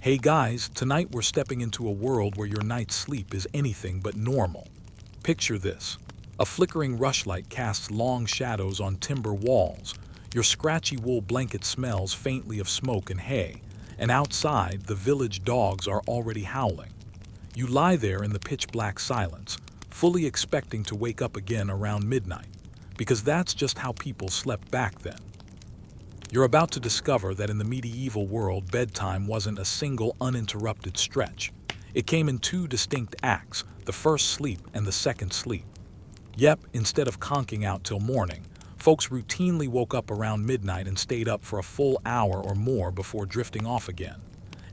Hey guys, tonight we're stepping into a world where your night's sleep is anything but normal. Picture this. A flickering rushlight casts long shadows on timber walls, your scratchy wool blanket smells faintly of smoke and hay, and outside the village dogs are already howling. You lie there in the pitch-black silence, fully expecting to wake up again around midnight, because that's just how people slept back then. You're about to discover that in the medieval world, bedtime wasn't a single uninterrupted stretch. It came in two distinct acts, the first sleep and the second sleep. Yep, instead of conking out till morning, folks routinely woke up around midnight and stayed up for a full hour or more before drifting off again.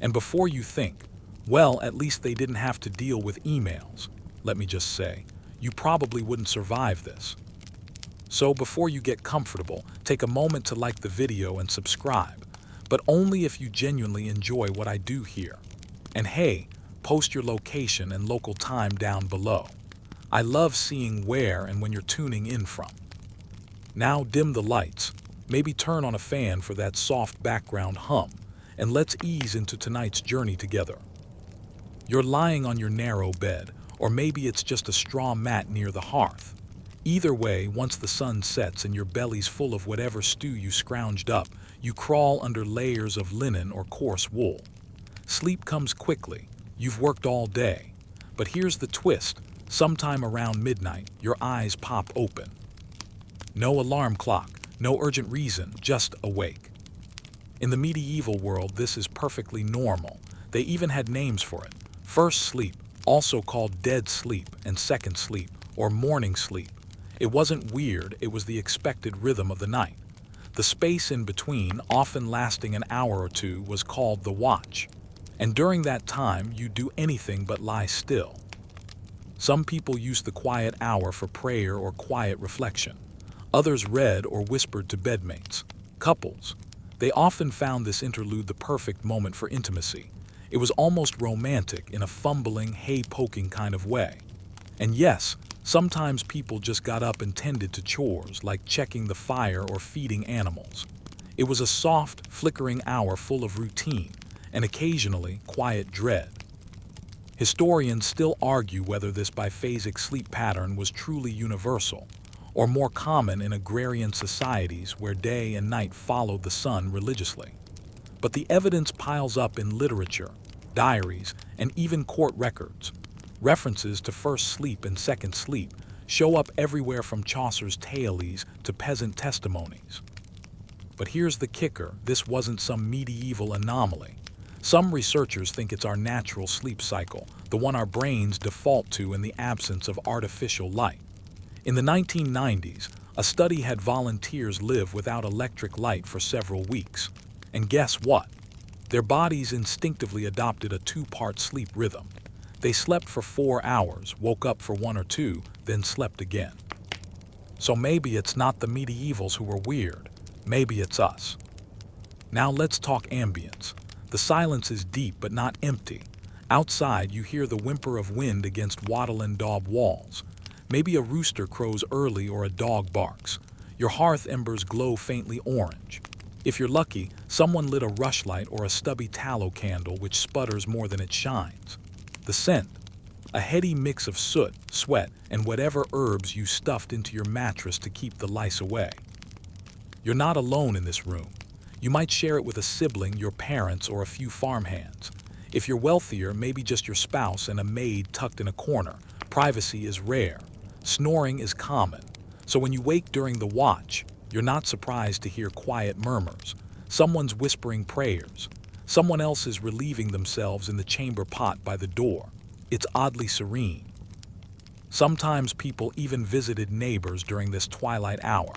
And before you think, well, at least they didn't have to deal with emails, let me just say, you probably wouldn't survive this. So before you get comfortable, take a moment to like the video and subscribe, but only if you genuinely enjoy what I do here. And hey, post your location and local time down below. I love seeing where and when you're tuning in from. Now dim the lights, maybe turn on a fan for that soft background hum, and let's ease into tonight's journey together. You're lying on your narrow bed, or maybe it's just a straw mat near the hearth. Either way, once the sun sets and your belly's full of whatever stew you scrounged up, you crawl under layers of linen or coarse wool. Sleep comes quickly. You've worked all day. But here's the twist. Sometime around midnight, your eyes pop open. No alarm clock, no urgent reason, just awake. In the medieval world, this is perfectly normal. They even had names for it. First sleep, also called dead sleep, and second sleep, or morning sleep. It wasn't weird, it was the expected rhythm of the night. The space in between, often lasting an hour or two, was called the watch. And during that time, you'd do anything but lie still. Some people used the quiet hour for prayer or quiet reflection. Others read or whispered to bedmates. Couples. They often found this interlude the perfect moment for intimacy. It was almost romantic in a fumbling, hay-poking kind of way. And yes, sometimes people just got up and tended to chores like checking the fire or feeding animals. It was a soft, flickering hour full of routine and occasionally quiet dread. Historians still argue whether this biphasic sleep pattern was truly universal or more common in agrarian societies where day and night followed the sun religiously. But the evidence piles up in literature, diaries, and even court records. References to first sleep and second sleep show up everywhere from Chaucer's Tales to peasant testimonies. But here's the kicker, this wasn't some medieval anomaly. Some researchers think it's our natural sleep cycle, the one our brains default to in the absence of artificial light. In the 1990s, a study had volunteers live without electric light for several weeks. And guess what? Their bodies instinctively adopted a two-part sleep rhythm. They slept for 4 hours, woke up for 1 or 2, then slept again. So maybe it's not the medievals who were weird. Maybe it's us. Now let's talk ambience. The silence is deep but not empty. Outside you hear the whimper of wind against wattle and daub walls. Maybe a rooster crows early or a dog barks. Your hearth embers glow faintly orange. If you're lucky, someone lit a rushlight or a stubby tallow candle which sputters more than it shines. The scent, a heady mix of soot, sweat, and whatever herbs you stuffed into your mattress to keep the lice away. You're not alone in this room. You might share it with a sibling, your parents, or a few farmhands. If you're wealthier, maybe just your spouse and a maid tucked in a corner. Privacy is rare. Snoring is common. So when you wake during the watch, you're not surprised to hear quiet murmurs. Someone's whispering prayers. Someone else is relieving themselves in the chamber pot by the door. It's oddly serene. Sometimes people even visited neighbors during this twilight hour.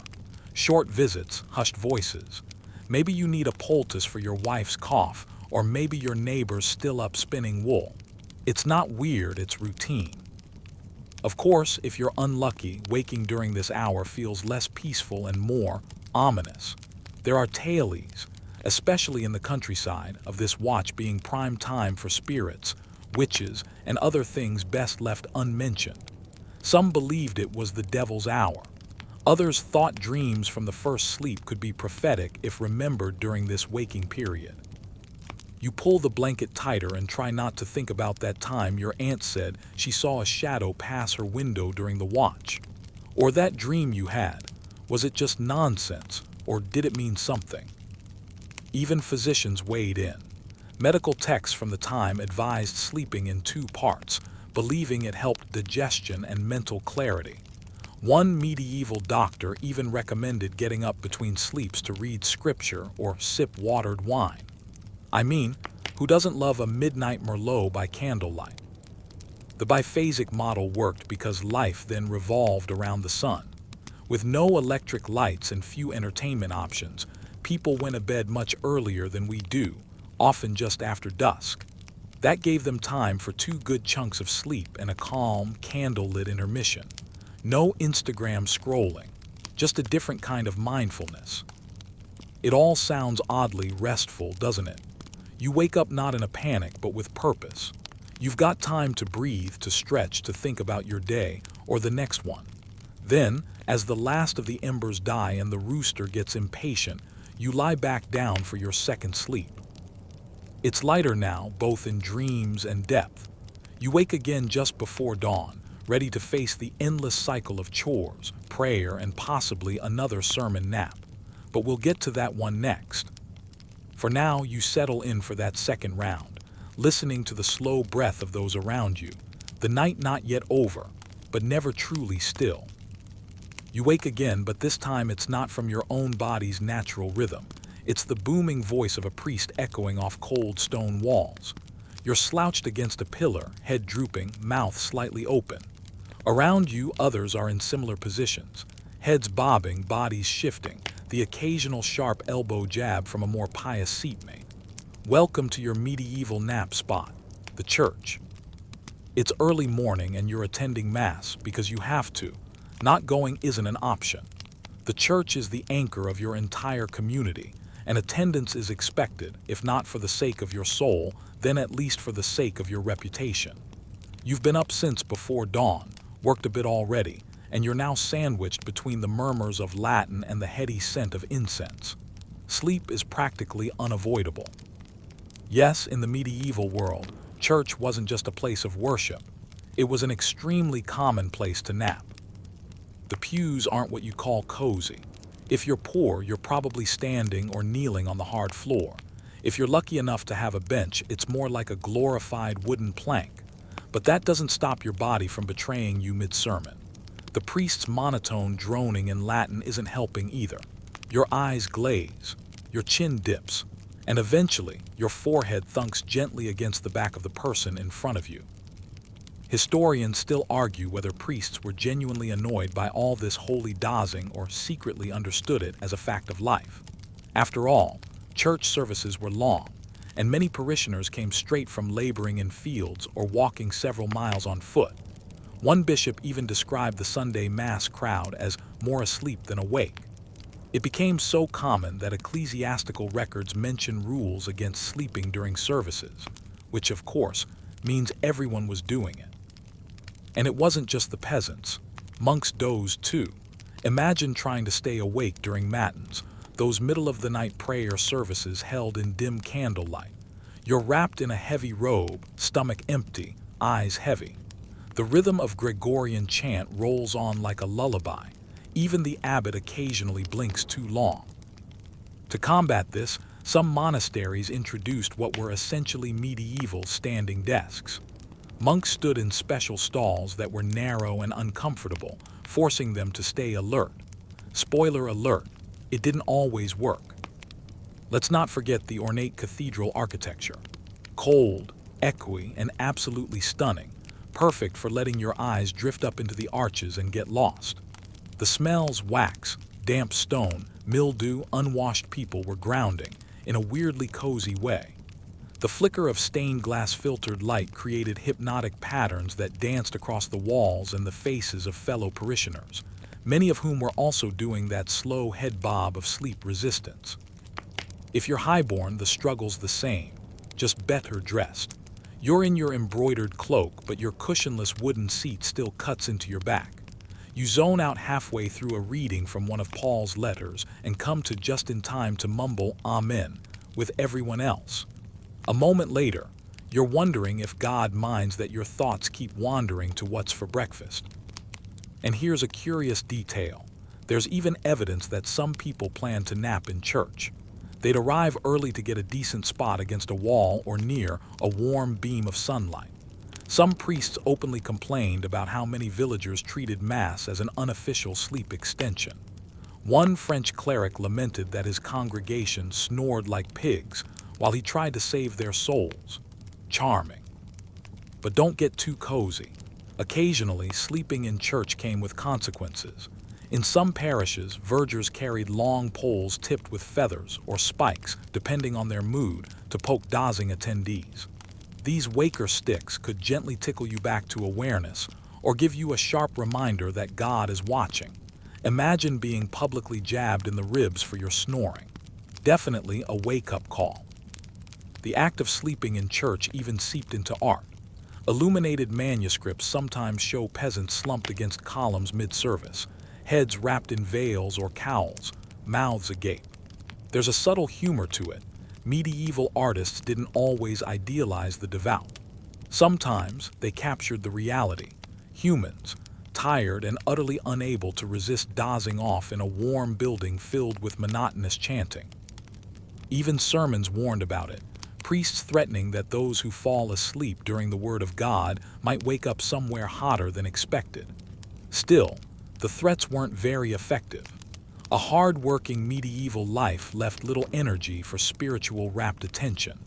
Short visits, hushed voices. Maybe you need a poultice for your wife's cough, or maybe your neighbor's still up spinning wool. It's not weird, it's routine. Of course, if you're unlucky, waking during this hour feels less peaceful and more ominous. There are tales, especially in the countryside, of this watch being prime time for spirits, witches, and other things best left unmentioned. Some believed it was the devil's hour. Others thought dreams from the first sleep could be prophetic if remembered during this waking period. You pull the blanket tighter and try not to think about that time your aunt said she saw a shadow pass her window during the watch. Or that dream you had. Was it just nonsense, or did it mean something? Even physicians weighed in. Medical texts from the time advised sleeping in 2 parts, believing it helped digestion and mental clarity. One medieval doctor even recommended getting up between sleeps to read scripture or sip watered wine. I mean, who doesn't love a midnight Merlot by candlelight? The biphasic model worked because life then revolved around the sun. With no electric lights and few entertainment options, people went to bed much earlier than we do, often just after dusk. That gave them time for 2 good chunks of sleep and a calm, candlelit intermission. No Instagram scrolling, just a different kind of mindfulness. It all sounds oddly restful, doesn't it? You wake up not in a panic, but with purpose. You've got time to breathe, to stretch, to think about your day or the next one. Then, as the last of the embers die and the rooster gets impatient, you lie back down for your second sleep. It's lighter now, both in dreams and depth. You wake again just before dawn, ready to face the endless cycle of chores, prayer, and possibly another sermon nap. But we'll get to that one next. For now, you settle in for that second round, listening to the slow breath of those around you, the night not yet over, but never truly still. You wake again, but this time it's not from your own body's natural rhythm. It's the booming voice of a priest echoing off cold stone walls. You're slouched against a pillar, head drooping, mouth slightly open. Around you, others are in similar positions, heads bobbing, bodies shifting, the occasional sharp elbow jab from a more pious seatmate. Welcome to your medieval nap spot, the church. It's early morning and you're attending Mass because you have to. Not going isn't an option. The church is the anchor of your entire community, and attendance is expected, if not for the sake of your soul, then at least for the sake of your reputation. You've been up since before dawn, worked a bit already, and you're now sandwiched between the murmurs of Latin and the heady scent of incense. Sleep is practically unavoidable. Yes, in the medieval world, church wasn't just a place of worship. It was an extremely common place to nap. The pews aren't what you call cozy. If you're poor, you're probably standing or kneeling on the hard floor. If you're lucky enough to have a bench, it's more like a glorified wooden plank. But that doesn't stop your body from betraying you mid-sermon. The priest's monotone droning in Latin isn't helping either. Your eyes glaze, your chin dips, and eventually your forehead thunks gently against the back of the person in front of you. Historians still argue whether priests were genuinely annoyed by all this holy dozing or secretly understood it as a fact of life. After all, church services were long, and many parishioners came straight from laboring in fields or walking several miles on foot. One bishop even described the Sunday Mass crowd as more asleep than awake. It became so common that ecclesiastical records mention rules against sleeping during services, which of course means everyone was doing it. And it wasn't just the peasants. Monks dozed too. Imagine trying to stay awake during matins, those middle-of-the-night prayer services held in dim candlelight. You're wrapped in a heavy robe, stomach empty, eyes heavy. The rhythm of Gregorian chant rolls on like a lullaby. Even the abbot occasionally blinks too long. To combat this, some monasteries introduced what were essentially medieval standing desks. Monks stood in special stalls that were narrow and uncomfortable, forcing them to stay alert. Spoiler alert, it didn't always work. Let's not forget the ornate cathedral architecture. Cold, echoey, and absolutely stunning, perfect for letting your eyes drift up into the arches and get lost. The smells, wax, damp stone, mildew, unwashed people were grounding in a weirdly cozy way. The flicker of stained glass filtered light created hypnotic patterns that danced across the walls and the faces of fellow parishioners, many of whom were also doing that slow head bob of sleep resistance. If you're highborn, the struggle's the same, just better dressed. You're in your embroidered cloak, but your cushionless wooden seat still cuts into your back. You zone out halfway through a reading from one of Paul's letters and come to just in time to mumble Amen with everyone else. A moment later, you're wondering if God minds that your thoughts keep wandering to what's for breakfast. And here's a curious detail. There's even evidence that some people plan to nap in church. They'd arrive early to get a decent spot against a wall or near a warm beam of sunlight. Some priests openly complained about how many villagers treated Mass as an unofficial sleep extension. One French cleric lamented that his congregation snored like pigs while he tried to save their souls. Charming. But don't get too cozy. Occasionally, sleeping in church came with consequences. In some parishes, vergers carried long poles tipped with feathers or spikes, depending on their mood, to poke dozing attendees. These waker sticks could gently tickle you back to awareness or give you a sharp reminder that God is watching. Imagine being publicly jabbed in the ribs for your snoring. Definitely a wake-up call. The act of sleeping in church even seeped into art. Illuminated manuscripts sometimes show peasants slumped against columns mid-service, heads wrapped in veils or cowls, mouths agape. There's a subtle humor to it. Medieval artists didn't always idealize the devout. Sometimes they captured the reality. Humans, tired and utterly unable to resist dozing off in a warm building filled with monotonous chanting. Even sermons warned about it, priests threatening that those who fall asleep during the word of God might wake up somewhere hotter than expected. Still, the threats weren't very effective. A hard-working medieval life left little energy for spiritual rapt attention.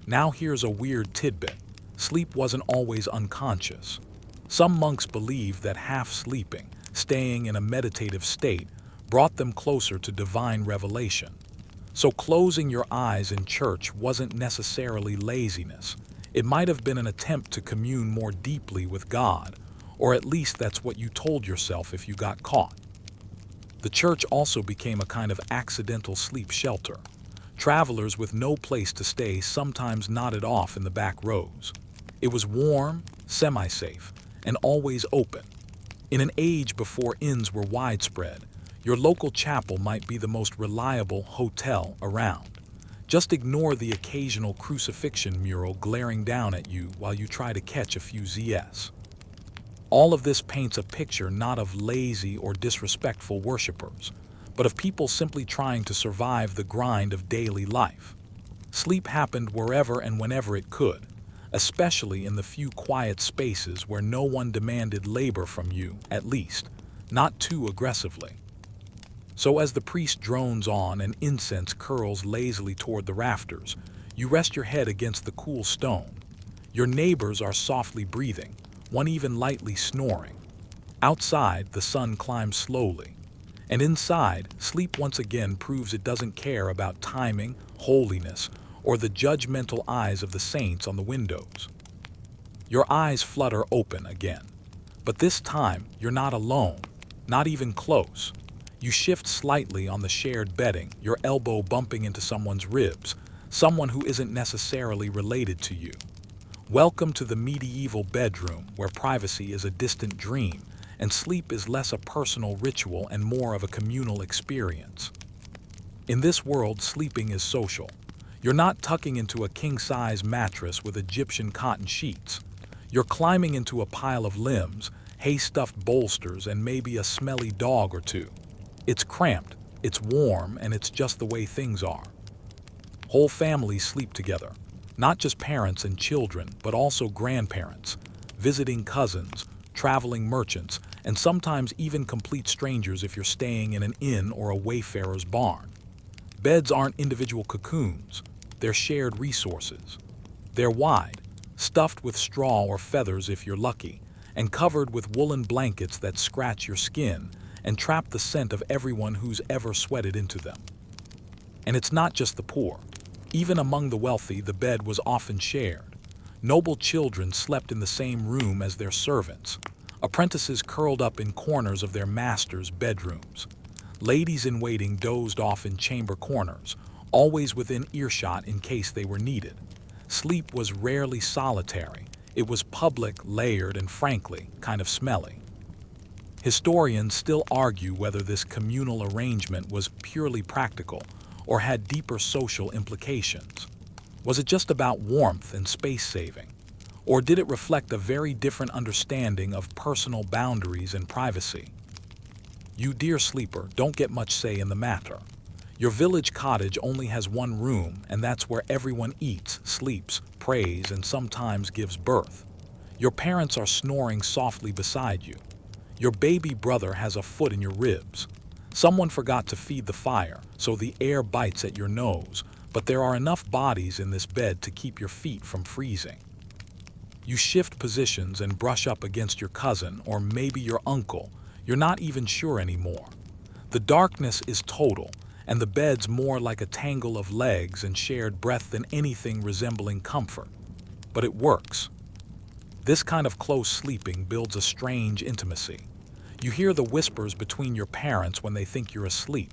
Now here's a weird tidbit. Sleep wasn't always unconscious. Some monks believed that half-sleeping, staying in a meditative state, brought them closer to divine revelation. So closing your eyes in church wasn't necessarily laziness. It might have been an attempt to commune more deeply with God, or at least that's what you told yourself if you got caught. The church also became a kind of accidental sleep shelter. Travelers with no place to stay sometimes nodded off in the back rows. It was warm, semi-safe, and always open. In an age before inns were widespread, your local chapel might be the most reliable hotel around. Just ignore the occasional crucifixion mural glaring down at you while you try to catch a few Zs. All of this paints a picture not of lazy or disrespectful worshipers, but of people simply trying to survive the grind of daily life. Sleep happened wherever and whenever it could, especially in the few quiet spaces where no one demanded labor from you, at least, not too aggressively. So as the priest drones on and incense curls lazily toward the rafters, you rest your head against the cool stone. Your neighbors are softly breathing, one even lightly snoring. Outside, the sun climbs slowly. And inside, sleep once again proves it doesn't care about timing, holiness, or the judgmental eyes of the saints on the windows. Your eyes flutter open again. But this time, you're not alone, not even close. You shift slightly on the shared bedding, your elbow bumping into someone's ribs, someone who isn't necessarily related to you. Welcome to the medieval bedroom, where privacy is a distant dream, and sleep is less a personal ritual and more of a communal experience. In this world, sleeping is social. You're not tucking into a king-size mattress with Egyptian cotton sheets. You're climbing into a pile of limbs, hay-stuffed bolsters, and maybe a smelly dog or two. It's cramped, it's warm, and it's just the way things are. Whole families sleep together, not just parents and children, but also grandparents, visiting cousins, traveling merchants, and sometimes even complete strangers if you're staying in an inn or a wayfarer's barn. Beds aren't individual cocoons, they're shared resources. They're wide, stuffed with straw or feathers if you're lucky, and covered with woolen blankets that scratch your skin and trap the scent of everyone who's ever sweated into them. And it's not just the poor. Even among the wealthy, the bed was often shared. Noble children slept in the same room as their servants. Apprentices curled up in corners of their masters' bedrooms. Ladies-in-waiting dozed off in chamber corners, always within earshot in case they were needed. Sleep was rarely solitary. It was public, layered, and frankly, kind of smelly. Historians still argue whether this communal arrangement was purely practical or had deeper social implications. Was it just about warmth and space saving? Or did it reflect a very different understanding of personal boundaries and privacy? You, dear sleeper, don't get much say in the matter. Your village cottage only has one room, and that's where everyone eats, sleeps, prays, and sometimes gives birth. Your parents are snoring softly beside you. Your baby brother has a foot in your ribs. Someone forgot to feed the fire, so the air bites at your nose, but there are enough bodies in this bed to keep your feet from freezing. You shift positions and brush up against your cousin or maybe your uncle. You're not even sure anymore. The darkness is total, and the bed's more like a tangle of legs and shared breath than anything resembling comfort. But it works. This kind of close sleeping builds a strange intimacy. You hear the whispers between your parents when they think you're asleep.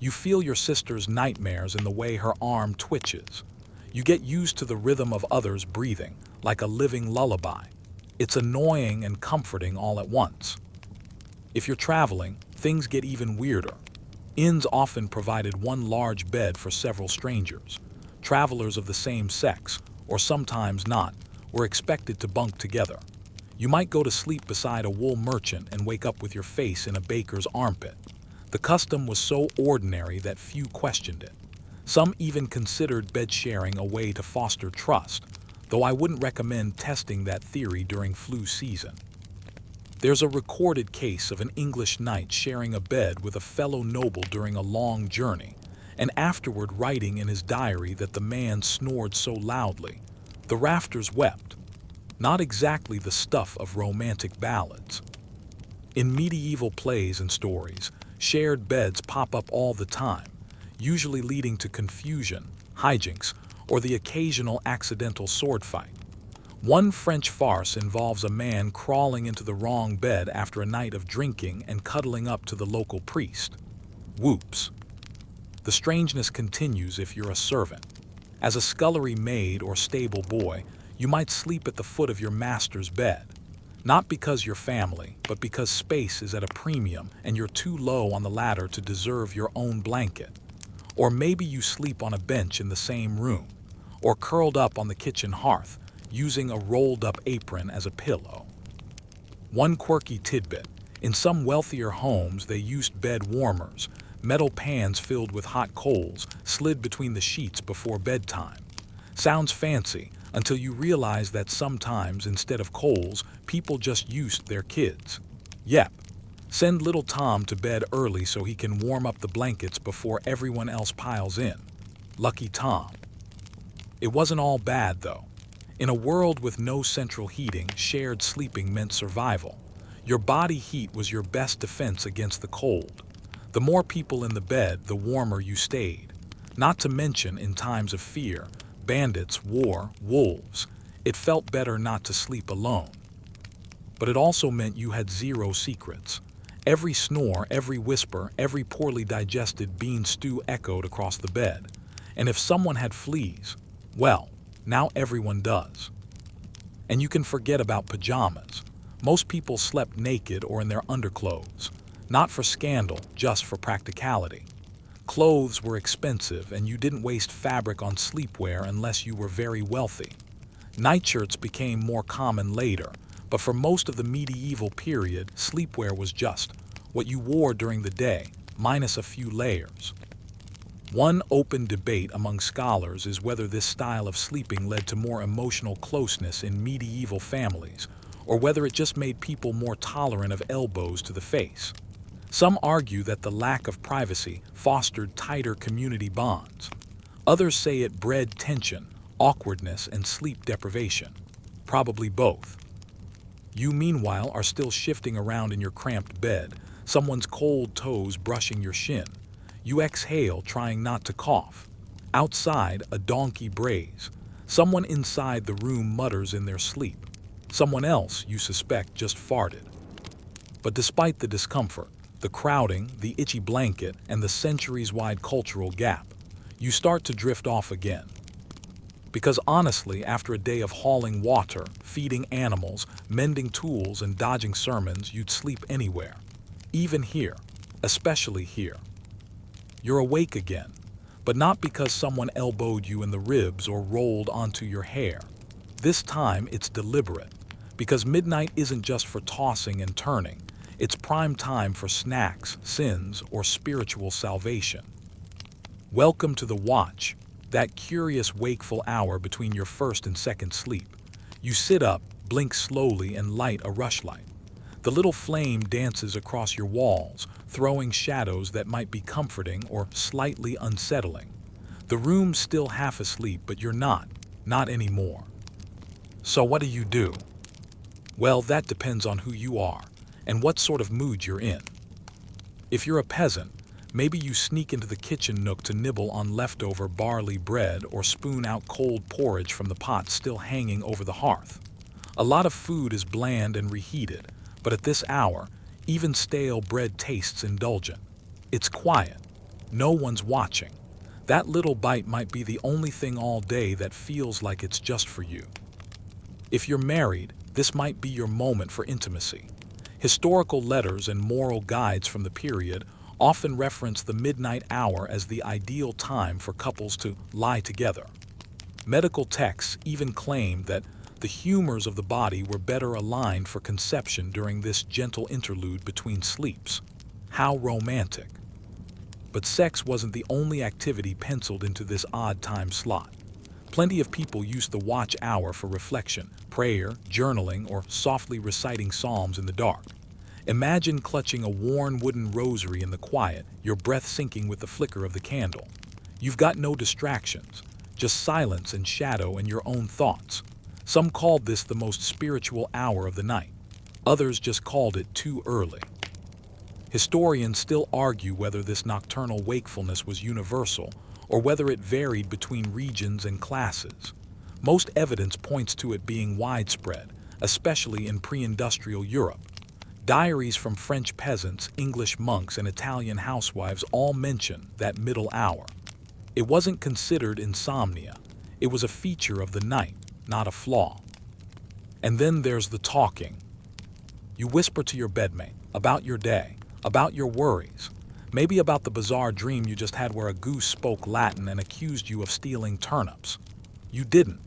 You feel your sister's nightmares in the way her arm twitches. You get used to the rhythm of others breathing, like a living lullaby. It's annoying and comforting all at once. If you're traveling, things get even weirder. Inns often provided one large bed for several strangers. Travelers of the same sex, or sometimes not, were expected to bunk together. You might go to sleep beside a wool merchant and wake up with your face in a baker's armpit. The custom was so ordinary that few questioned it. Some even considered bed sharing a way to foster trust, though I wouldn't recommend testing that theory during flu season. There's a recorded case of an English knight sharing a bed with a fellow noble during a long journey, and afterward writing in his diary that the man snored so loudly, the rafters wept. Not exactly the stuff of romantic ballads. In medieval plays and stories, shared beds pop up all the time, usually leading to confusion, hijinks, or the occasional accidental sword fight. One French farce involves a man crawling into the wrong bed after a night of drinking and cuddling up to the local priest. Whoops. The strangeness continues if you're a servant. As a scullery maid or stable boy, you might sleep at the foot of your master's bed. Not because you're family, but because space is at a premium and you're too low on the ladder to deserve your own blanket. Or maybe you sleep on a bench in the same room, or curled up on the kitchen hearth, using a rolled-up apron as a pillow. One quirky tidbit: in some wealthier homes they used bed warmers, metal pans filled with hot coals slid between the sheets before bedtime. Sounds fancy until you realize that sometimes, instead of coals, people just used their kids. Yep. Send little Tom to bed early so he can warm up the blankets before everyone else piles in. Lucky Tom. It wasn't all bad, though. In a world with no central heating, shared sleeping meant survival. Your body heat was your best defense against the cold. The more people in the bed, the warmer you stayed. Not to mention, in times of fear, bandits, war, wolves, it felt better not to sleep alone. But it also meant you had zero secrets. Every snore, every whisper, every poorly digested bean stew echoed across the bed. And if someone had fleas, well, now everyone does. And you can forget about pajamas. Most people slept naked or in their underclothes. Not for scandal, just for practicality. Clothes were expensive, and you didn't waste fabric on sleepwear unless you were very wealthy. Nightshirts became more common later, but for most of the medieval period, sleepwear was just what you wore during the day, minus a few layers. One open debate among scholars is whether this style of sleeping led to more emotional closeness in medieval families, or whether it just made people more tolerant of elbows to the face. Some argue that the lack of privacy fostered tighter community bonds. Others say it bred tension, awkwardness, and sleep deprivation. Probably both. You, meanwhile, are still shifting around in your cramped bed, someone's cold toes brushing your shin. You exhale, trying not to cough. Outside, a donkey brays. Someone inside the room mutters in their sleep. Someone else, you suspect, just farted. But despite the discomfort, the crowding, the itchy blanket, and the centuries-wide cultural gap, you start to drift off again. Because honestly, after a day of hauling water, feeding animals, mending tools, and dodging sermons, you'd sleep anywhere. Even here. Especially here. You're awake again. but not because someone elbowed you in the ribs or rolled onto your hair. This time it's deliberate, because midnight isn't just for tossing and turning, it's prime time for snacks, sins, or spiritual salvation. Welcome to the watch, that curious wakeful hour between your first and second sleep. You sit up, blink slowly, and light a rushlight. The little flame dances across your walls, throwing shadows that might be comforting or slightly unsettling. The room's still half asleep, but you're not anymore. So what do you do? Well, that depends on who you are and what sort of mood you're in. If you're a peasant, maybe you sneak into the kitchen nook to nibble on leftover barley bread or spoon out cold porridge from the pot still hanging over the hearth. A lot of food is bland and reheated, but at this hour, even stale bread tastes indulgent. It's quiet. No one's watching. That little bite might be the only thing all day that feels like it's just for you. If you're married, this might be your moment for intimacy. Historical letters and moral guides from the period often reference the midnight hour as the ideal time for couples to lie together. Medical texts even claim that the humors of the body were better aligned for conception during this gentle interlude between sleeps. How romantic. But sex wasn't the only activity penciled into this odd time slot. Plenty of people used the watch hour for reflection, prayer, journaling, or softly reciting psalms in the dark. Imagine clutching a worn wooden rosary in the quiet, your breath syncing with the flicker of the candle. You've got no distractions, just silence and shadow and your own thoughts. Some called this the most spiritual hour of the night. Others just called it too early. Historians still argue whether this nocturnal wakefulness was universal or whether it varied between regions and classes. Most evidence points to it being widespread, especially in pre-industrial Europe. Diaries from French peasants, English monks, and Italian housewives all mention that middle hour. It wasn't considered insomnia. It was a feature of the night, not a flaw. And then there's the talking. You whisper to your bedmate about your day, about your worries, maybe about the bizarre dream you just had where a goose spoke Latin and accused you of stealing turnips. You didn't.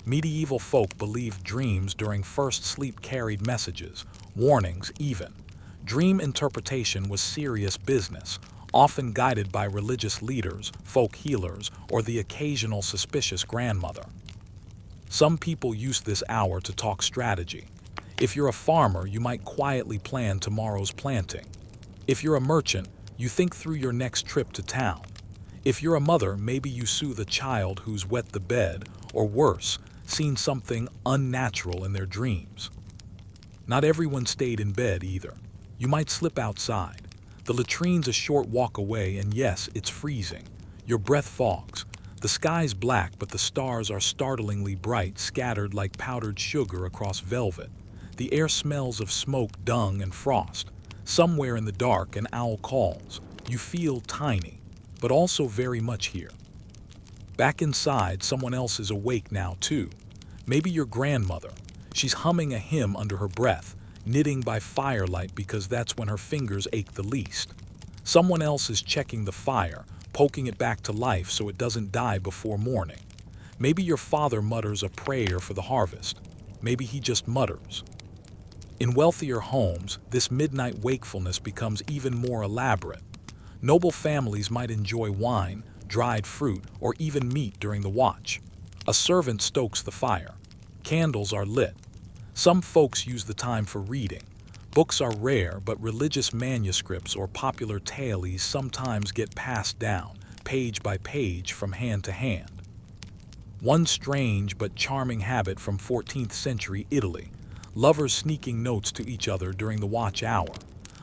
Medieval folk believed dreams during first sleep carried messages, warnings even. Dream interpretation was serious business, often guided by religious leaders, folk healers, or the occasional suspicious grandmother. Some people use this hour to talk strategy. If you're a farmer, you might quietly plan tomorrow's planting. If you're a merchant, you think through your next trip to town. If you're a mother, maybe you soothe a child who's wet the bed, or worse, seen something unnatural in their dreams. Not everyone stayed in bed either. You might slip outside. The latrine's a short walk away, and yes, it's freezing. Your breath fogs. The sky's black, but the stars are startlingly bright, scattered like powdered sugar across velvet. The air smells of smoke, dung, and frost. Somewhere in the dark, an owl calls. You feel tiny, but also very much here. Back inside, someone else is awake now too. Maybe your grandmother. She's humming a hymn under her breath, knitting by firelight because that's when her fingers ache the least. Someone else is checking the fire, poking it back to life so it doesn't die before morning. Maybe your father mutters a prayer for the harvest. Maybe he just mutters. In wealthier homes, this midnight wakefulness becomes even more elaborate. Noble families might enjoy wine, dried fruit, or even meat during the watch. A servant stokes the fire. Candles are lit. Some folks use the time for reading. Books are rare, but religious manuscripts or popular tales sometimes get passed down, page by page, from hand to hand. One strange but charming habit from 14th century Italy: lovers sneaking notes to each other during the watch hour.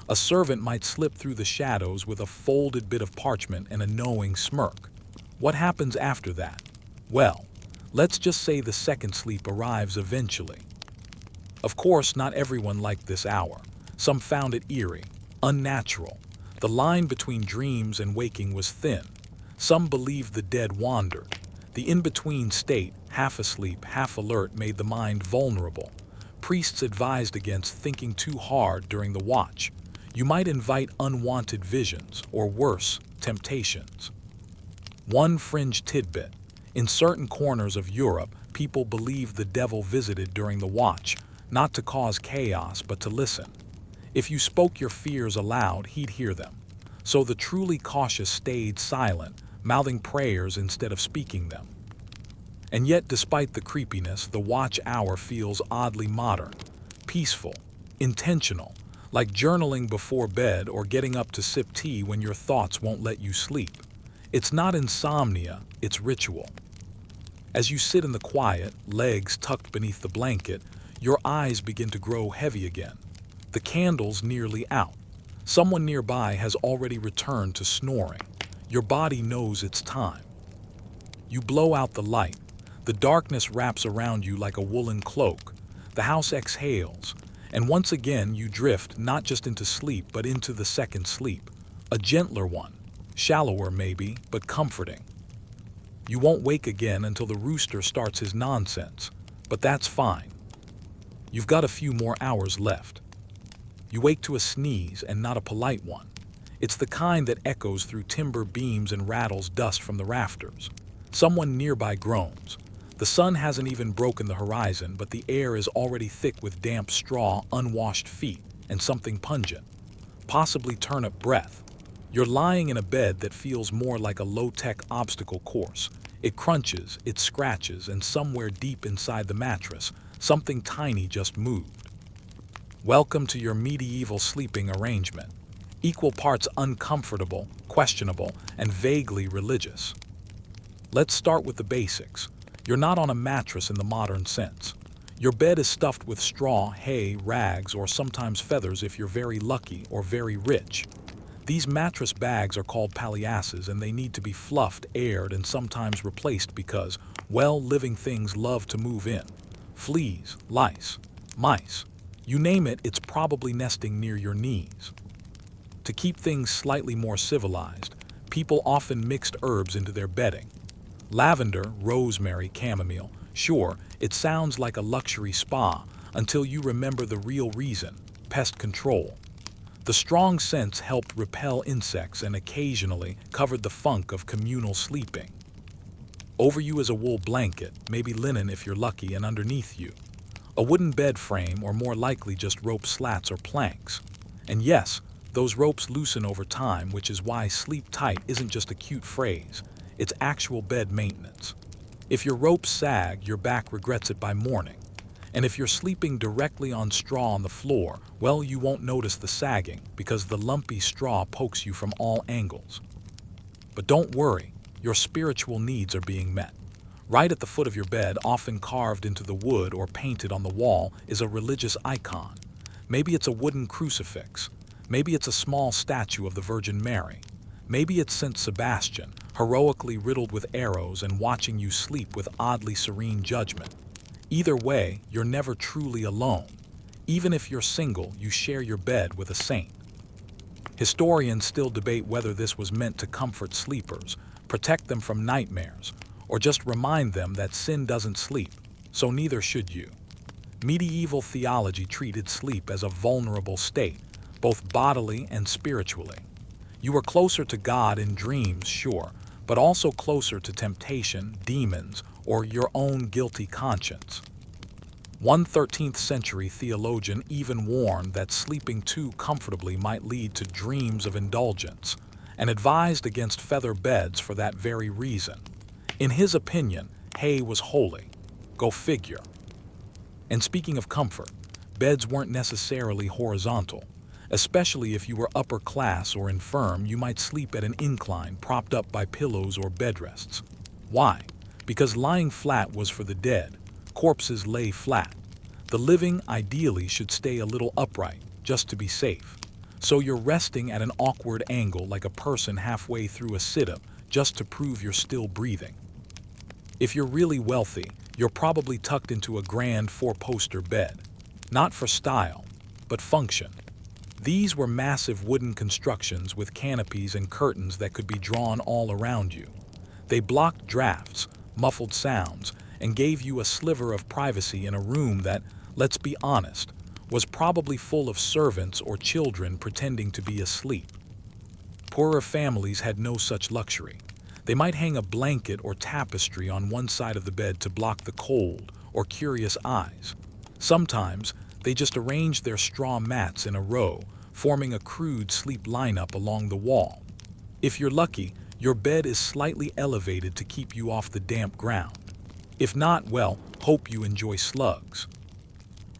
A servant might slip through the shadows with a folded bit of parchment and a knowing smirk. What happens after that? Well, let's just say the second sleep arrives eventually. Of course, not everyone liked this hour. Some found it eerie, unnatural. The line between dreams and waking was thin. Some believed the dead wandered. The in-between state, half asleep, half alert, made the mind vulnerable. Priests advised against thinking too hard during the watch. You might invite unwanted visions, or worse, temptations. One fringe tidbit. In certain corners of Europe, people believe the devil visited during the watch, not to cause chaos but to listen. If you spoke your fears aloud, he'd hear them. So the truly cautious stayed silent, mouthing prayers instead of speaking them. And yet, despite the creepiness, the watch hour feels oddly modern, peaceful, intentional, like journaling before bed or getting up to sip tea when your thoughts won't let you sleep. It's not insomnia, it's ritual. As you sit in the quiet, legs tucked beneath the blanket, your eyes begin to grow heavy again. The candle's nearly out. Someone nearby has already returned to snoring. Your body knows it's time. You blow out the light. The darkness wraps around you like a woolen cloak. The house exhales, and once again you drift not just into sleep but into the second sleep. A gentler one, shallower maybe, but comforting. You won't wake again until the rooster starts his nonsense, but that's fine. You've got a few more hours left. You wake to a sneeze, and not a polite one. It's the kind that echoes through timber beams and rattles dust from the rafters. Someone nearby groans. The sun hasn't even broken the horizon, but the air is already thick with damp straw, unwashed feet, and something pungent. Possibly turnip breath. You're lying in a bed that feels more like a low-tech obstacle course. It crunches, it scratches, and somewhere deep inside the mattress, something tiny just moved. Welcome to your medieval sleeping arrangement. Equal parts uncomfortable, questionable, and vaguely religious. Let's start with the basics. You're not on a mattress in the modern sense. Your bed is stuffed with straw, hay, rags, or sometimes feathers if you're very lucky or very rich. These mattress bags are called palliasses, and they need to be fluffed, aired, and sometimes replaced because, well, living things love to move in. Fleas, lice, mice. You name it, it's probably nesting near your knees. To keep things slightly more civilized, people often mixed herbs into their bedding. Lavender, rosemary, chamomile. Sure, it sounds like a luxury spa until you remember the real reason: pest control. The strong scents helped repel insects and occasionally covered the funk of communal sleeping. Over you is a wool blanket, maybe linen if you're lucky, and underneath you a wooden bed frame, or more likely just rope slats or planks. And yes, those ropes loosen over time, which is why sleep tight isn't just a cute phrase, it's actual bed maintenance. If your ropes sag, your back regrets it by morning. And if you're sleeping directly on straw on the floor, well, you won't notice the sagging because the lumpy straw pokes you from all angles. But don't worry, your spiritual needs are being met. Right at the foot of your bed, often carved into the wood or painted on the wall, is a religious icon. Maybe it's a wooden crucifix. Maybe it's a small statue of the Virgin Mary. Maybe it's Saint Sebastian, heroically riddled with arrows and watching you sleep with oddly serene judgment. Either way, you're never truly alone. Even if you're single, you share your bed with a saint. Historians still debate whether this was meant to comfort sleepers, protect them from nightmares, or just remind them that sin doesn't sleep, so neither should you. Medieval theology treated sleep as a vulnerable state, both bodily and spiritually. You were closer to God in dreams, sure, but also closer to temptation, demons, or your own guilty conscience. One 13th century theologian even warned that sleeping too comfortably might lead to dreams of indulgence, and advised against feather beds for that very reason. In his opinion, hay was holy. Go figure. And speaking of comfort, beds weren't necessarily horizontal. Especially if you were upper class or infirm, you might sleep at an incline propped up by pillows or bedrests. Why? Because lying flat was for the dead. Corpses lay flat. The living, ideally, should stay a little upright, just to be safe. So you're resting at an awkward angle like a person halfway through a sit-up, just to prove you're still breathing. If you're really wealthy, you're probably tucked into a grand four-poster bed. Not for style, but function. These were massive wooden constructions with canopies and curtains that could be drawn all around you. They blocked drafts, muffled sounds, and gave you a sliver of privacy in a room that, let's be honest, was probably full of servants or children pretending to be asleep. Poorer families had no such luxury. They might hang a blanket or tapestry on one side of the bed to block the cold or curious eyes. Sometimes, they just arrange their straw mats in a row, forming a crude sleep lineup along the wall. If you're lucky, your bed is slightly elevated to keep you off the damp ground. If not, well, hope you enjoy slugs.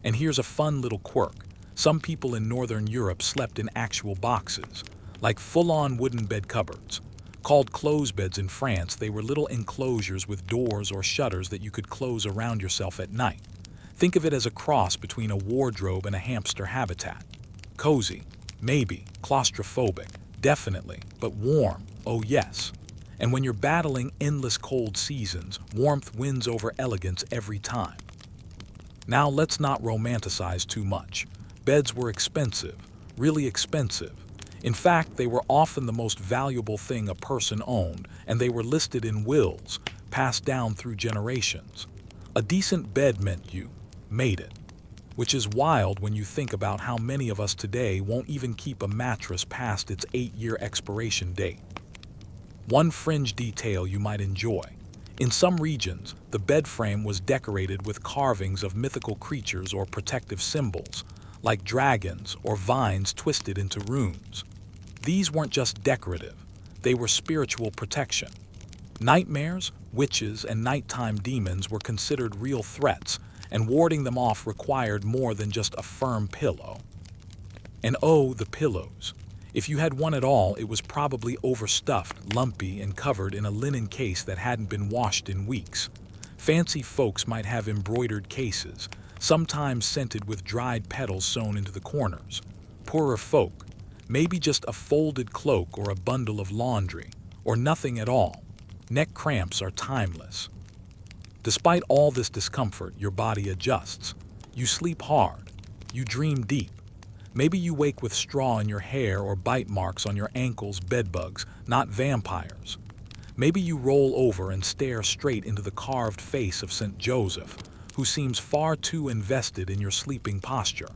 And here's a fun little quirk. Some people in Northern Europe slept in actual boxes, like full-on wooden bed cupboards. Called clothes beds in France, they were little enclosures with doors or shutters that you could close around yourself at night. Think of it as a cross between a wardrobe and a hamster habitat. Cozy, maybe. Claustrophobic, definitely. But warm, oh yes. And when you're battling endless cold seasons, warmth wins over elegance every time. Now let's not romanticize too much. Beds were expensive, really expensive. In fact, they were often the most valuable thing a person owned, and they were listed in wills, passed down through generations. A decent bed meant you made it, which is wild when you think about how many of us today won't even keep a mattress past its 8-year expiration date. One fringe detail you might enjoy. In some regions, the bed frame was decorated with carvings of mythical creatures or protective symbols, like dragons or vines twisted into runes. These weren't just decorative, they were spiritual protection. Nightmares, witches, and nighttime demons were considered real threats, and warding them off required more than just a firm pillow. And oh, the pillows. If you had one at all, it was probably overstuffed, lumpy, and covered in a linen case that hadn't been washed in weeks. Fancy folks might have embroidered cases, sometimes scented with dried petals sewn into the corners. Poorer folk, maybe just a folded cloak or a bundle of laundry, or nothing at all. Neck cramps are timeless. Despite all this discomfort, your body adjusts. You sleep hard. You dream deep. Maybe you wake with straw in your hair or bite marks on your ankles, bedbugs, not vampires. Maybe you roll over and stare straight into the carved face of St. Joseph, who seems far too invested in your sleeping posture.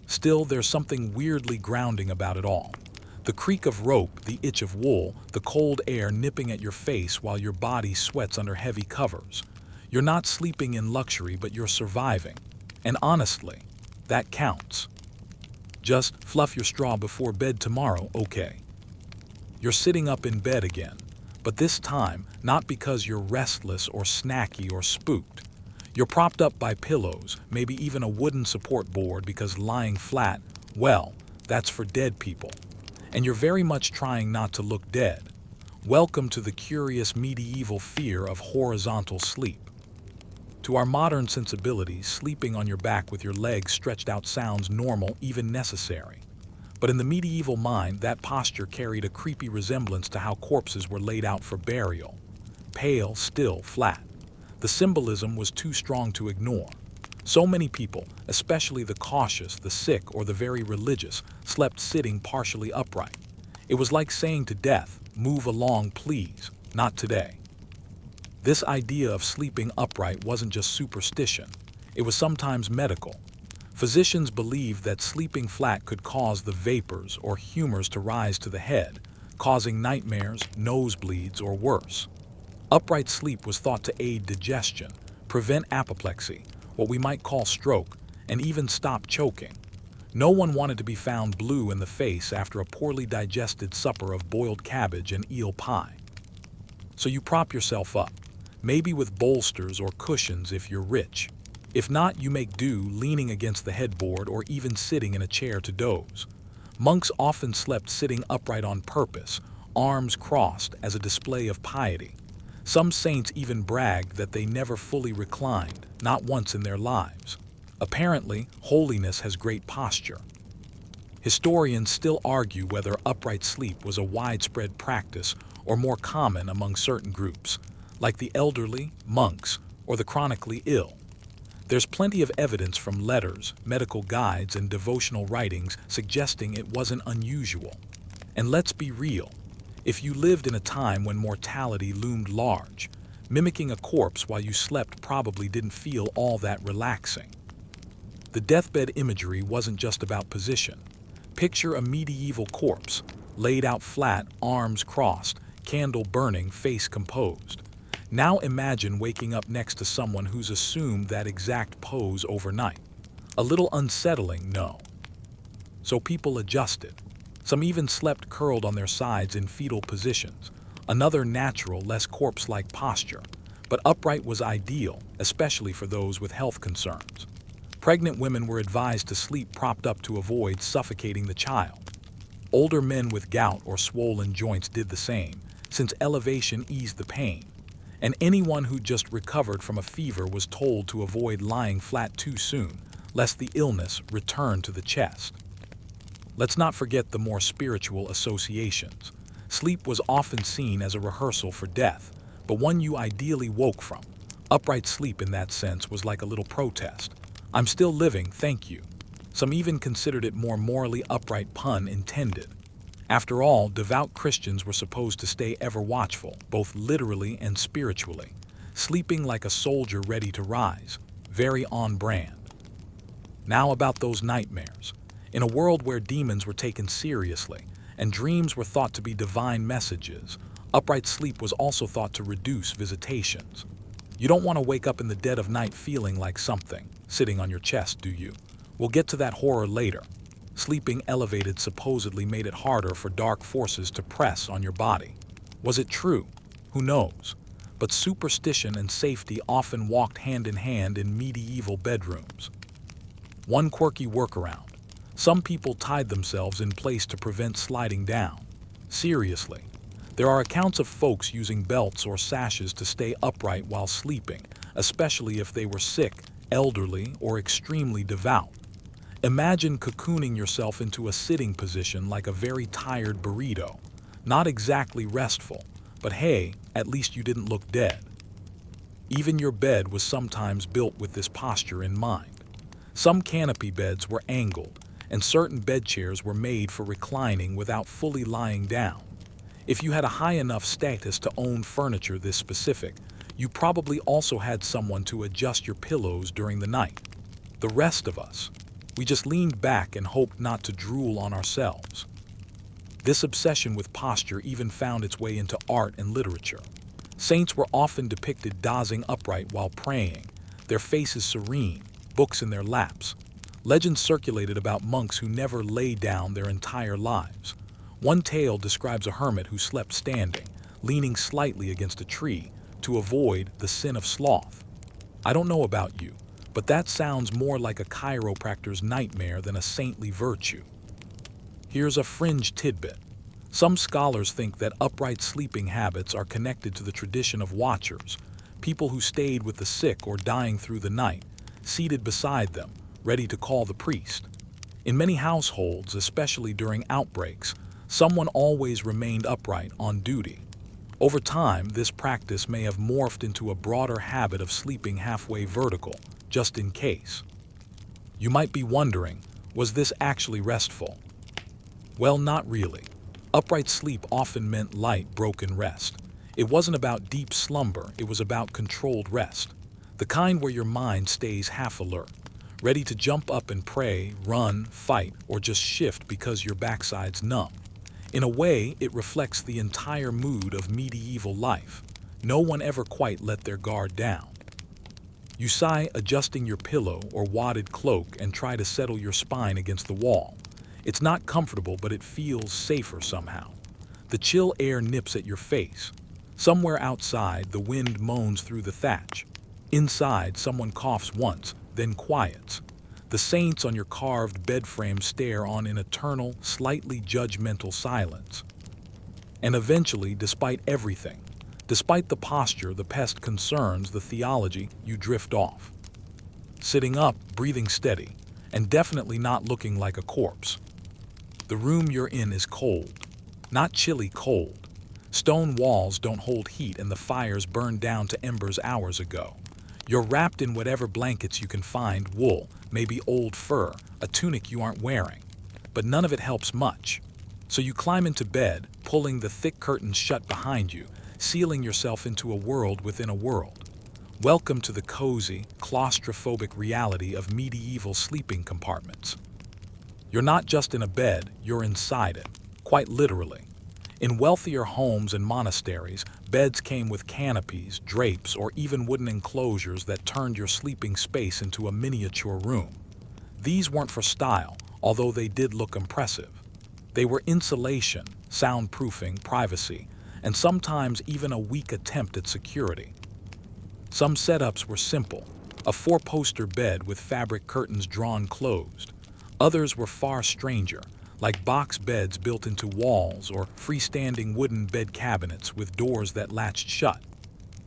Still, there's something weirdly grounding about it all. The creak of rope, the itch of wool, the cold air nipping at your face while your body sweats under heavy covers. You're not sleeping in luxury, but you're surviving. And honestly, that counts. Just fluff your straw before bed tomorrow, okay? You're sitting up in bed again, but this time, not because you're restless or snacky or spooked. You're propped up by pillows, maybe even a wooden support board, because lying flat, well, that's for dead people. And you're very much trying not to look dead. Welcome to the curious medieval fear of horizontal sleep. To our modern sensibilities, sleeping on your back with your legs stretched out sounds normal, even necessary. But in the medieval mind, that posture carried a creepy resemblance to how corpses were laid out for burial. Pale, still, flat. The symbolism was too strong to ignore. So many people, especially the cautious, the sick, or the very religious, slept sitting partially upright. It was like saying to death, "Move along, please, not today." This idea of sleeping upright wasn't just superstition. It was sometimes medical. Physicians believed that sleeping flat could cause the vapors or humors to rise to the head, causing nightmares, nosebleeds, or worse. Upright sleep was thought to aid digestion, prevent apoplexy, what we might call stroke, and even stop choking. No one wanted to be found blue in the face after a poorly digested supper of boiled cabbage and eel pie. So you prop yourself up, maybe with bolsters or cushions if you're rich. If not, you make do leaning against the headboard or even sitting in a chair to doze. Monks often slept sitting upright on purpose, arms crossed as a display of piety. Some saints even bragged that they never fully reclined, not once in their lives. Apparently, holiness has great posture. Historians still argue whether upright sleep was a widespread practice or more common among certain groups, like the elderly, monks, or the chronically ill. There's plenty of evidence from letters, medical guides, and devotional writings suggesting it wasn't unusual. And let's be real. If you lived in a time when mortality loomed large, mimicking a corpse while you slept probably didn't feel all that relaxing. The deathbed imagery wasn't just about position. Picture a medieval corpse, laid out flat, arms crossed, candle burning, face composed. Now imagine waking up next to someone who's assumed that exact pose overnight. A little unsettling, no? So people adjusted. Some even slept curled on their sides in fetal positions, another natural, less corpse-like posture. But upright was ideal, especially for those with health concerns. Pregnant women were advised to sleep propped up to avoid suffocating the child. Older men with gout or swollen joints did the same, since elevation eased the pain. And anyone who just recovered from a fever was told to avoid lying flat too soon, lest the illness return to the chest. Let's not forget the more spiritual associations. Sleep was often seen as a rehearsal for death, but one you ideally woke from. Upright sleep in that sense was like a little protest. I'm still living, thank you. Some even considered it more morally upright, pun intended. After all, devout Christians were supposed to stay ever watchful, both literally and spiritually, sleeping like a soldier ready to rise, very on brand. Now about those nightmares. In a world where demons were taken seriously and dreams were thought to be divine messages, upright sleep was also thought to reduce visitations. You don't want to wake up in the dead of night feeling like something sitting on your chest, do you? We'll get to that horror later. Sleeping elevated supposedly made it harder for dark forces to press on your body. Was it true? Who knows? But superstition and safety often walked hand in hand in medieval bedrooms. One quirky workaround. Some people tied themselves in place to prevent sliding down. Seriously. There are accounts of folks using belts or sashes to stay upright while sleeping, especially if they were sick, elderly, or extremely devout. Imagine cocooning yourself into a sitting position like a very tired burrito. Not exactly restful, but hey, at least you didn't look dead. Even your bed was sometimes built with this posture in mind. Some canopy beds were angled, and certain bed chairs were made for reclining without fully lying down. If you had a high enough status to own furniture this specific, you probably also had someone to adjust your pillows during the night. The rest of us, we just leaned back and hoped not to drool on ourselves. This obsession with posture even found its way into art and literature. Saints were often depicted dozing upright while praying, their faces serene, books in their laps. Legends circulated about monks who never lay down their entire lives. One tale describes a hermit who slept standing, leaning slightly against a tree to avoid the sin of sloth. I don't know about you, but that sounds more like a chiropractor's nightmare than a saintly virtue. Here's a fringe tidbit. Some scholars think that upright sleeping habits are connected to the tradition of watchers, people who stayed with the sick or dying through the night, seated beside them, ready to call the priest. In many households, especially during outbreaks, someone always remained upright on duty. Over time, this practice may have morphed into a broader habit of sleeping halfway vertical, just in case. You might be wondering, was this actually restful? Well, not really. Upright sleep often meant light, broken rest. It wasn't about deep slumber, it was about controlled rest. The kind where your mind stays half alert, ready to jump up and pray, run, fight, or just shift because your backside's numb. In a way, it reflects the entire mood of medieval life. No one ever quite let their guard down. You sigh, adjusting your pillow or wadded cloak, and try to settle your spine against the wall. It's not comfortable, but it feels safer somehow. The chill air nips at your face. Somewhere outside, the wind moans through the thatch. Inside, someone coughs once, then quiets. The saints on your carved bed frame stare on in eternal, slightly judgmental silence. And eventually, despite everything, despite the posture, the pest concerns, the theology, you drift off. Sitting up, breathing steady, and definitely not looking like a corpse. The room you're in is cold. Not chilly cold. Stone walls don't hold heat and the fires burned down to embers hours ago. You're wrapped in whatever blankets you can find, wool, maybe old fur, a tunic you aren't wearing. But none of it helps much. So you climb into bed, pulling the thick curtains shut behind you, sealing yourself into a world within a world. Welcome to the cozy, claustrophobic reality of medieval sleeping compartments. You're not just in a bed, you're inside it, quite literally. In wealthier homes and monasteries, beds came with canopies, drapes, or even wooden enclosures that turned your sleeping space into a miniature room. These weren't for style, although they did look impressive. They were insulation, soundproofing, privacy, and sometimes even a weak attempt at security. Some setups were simple, a four-poster bed with fabric curtains drawn closed. Others were far stranger, like box beds built into walls or freestanding wooden bed cabinets with doors that latched shut.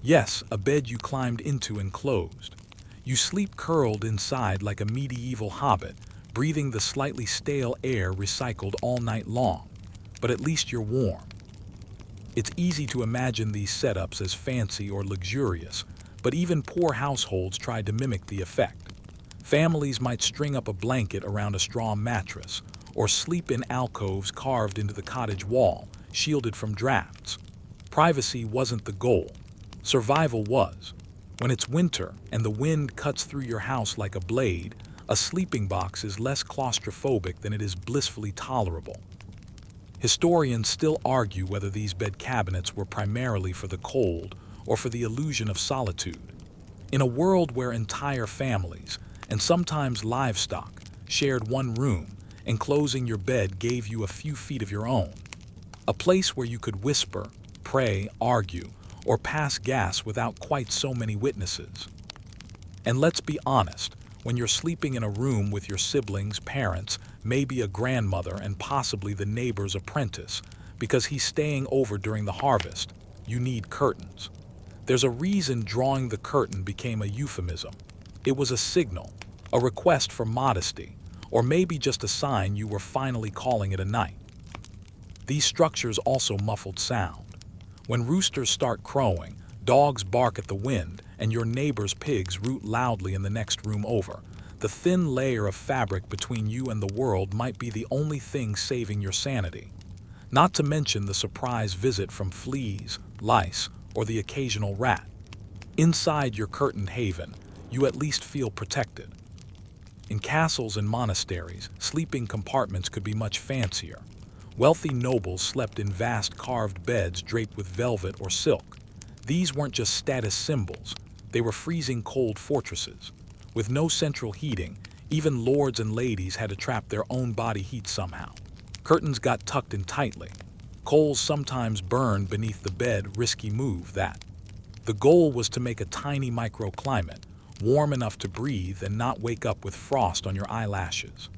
Yes, a bed you climbed into and closed. You sleep curled inside like a medieval hobbit, breathing the slightly stale air recycled all night long. But at least you're warm. It's easy to imagine these setups as fancy or luxurious, but even poor households tried to mimic the effect. Families might string up a blanket around a straw mattress, or sleep in alcoves carved into the cottage wall, shielded from drafts. Privacy wasn't the goal. Survival was. When it's winter and the wind cuts through your house like a blade, a sleeping box is less claustrophobic than it is blissfully tolerable. Historians still argue whether these bed cabinets were primarily for the cold or for the illusion of solitude. In a world where entire families, and sometimes livestock, shared one room, enclosing your bed gave you a few feet of your own. A place where you could whisper, pray, argue, or pass gas without quite so many witnesses. And let's be honest, when you're sleeping in a room with your siblings, parents, maybe a grandmother, and possibly the neighbor's apprentice, because he's staying over during the harvest, you need curtains. There's a reason drawing the curtain became a euphemism. It was a signal, a request for modesty, or maybe just a sign you were finally calling it a night. These structures also muffled sound. When roosters start crowing, dogs bark at the wind, and your neighbor's pigs root loudly in the next room over, the thin layer of fabric between you and the world might be the only thing saving your sanity. Not to mention the surprise visit from fleas, lice, or the occasional rat. Inside your curtained haven, you at least feel protected. In castles and monasteries, sleeping compartments could be much fancier. Wealthy nobles slept in vast carved beds draped with velvet or silk. These weren't just status symbols, they were freezing cold fortresses. With no central heating, even lords and ladies had to trap their own body heat somehow. Curtains got tucked in tightly. Coals sometimes burned beneath the bed, risky move that. The goal was to make a tiny microclimate, warm enough to breathe and not wake up with frost on your eyelashes.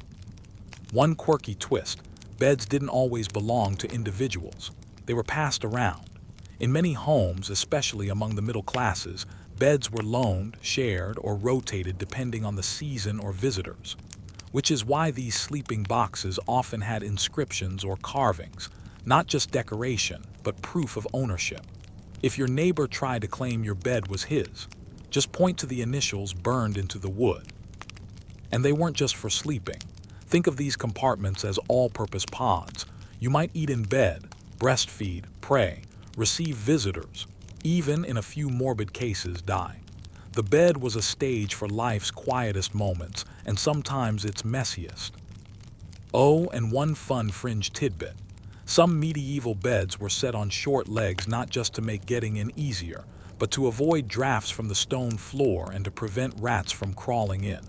One quirky twist, beds didn't always belong to individuals. They were passed around. In many homes, especially among the middle classes, beds were loaned, shared, or rotated depending on the season or visitors. Which is why these sleeping boxes often had inscriptions or carvings, not just decoration, but proof of ownership. If your neighbor tried to claim your bed was his, just point to the initials burned into the wood. And they weren't just for sleeping. Think of these compartments as all-purpose pods. You might eat in bed, breastfeed, pray, receive visitors, even in a few morbid cases die. The bed was a stage for life's quietest moments and sometimes its messiest. Oh, and one fun fringe tidbit. Some medieval beds were set on short legs not just to make getting in easier, but to avoid drafts from the stone floor and to prevent rats from crawling in.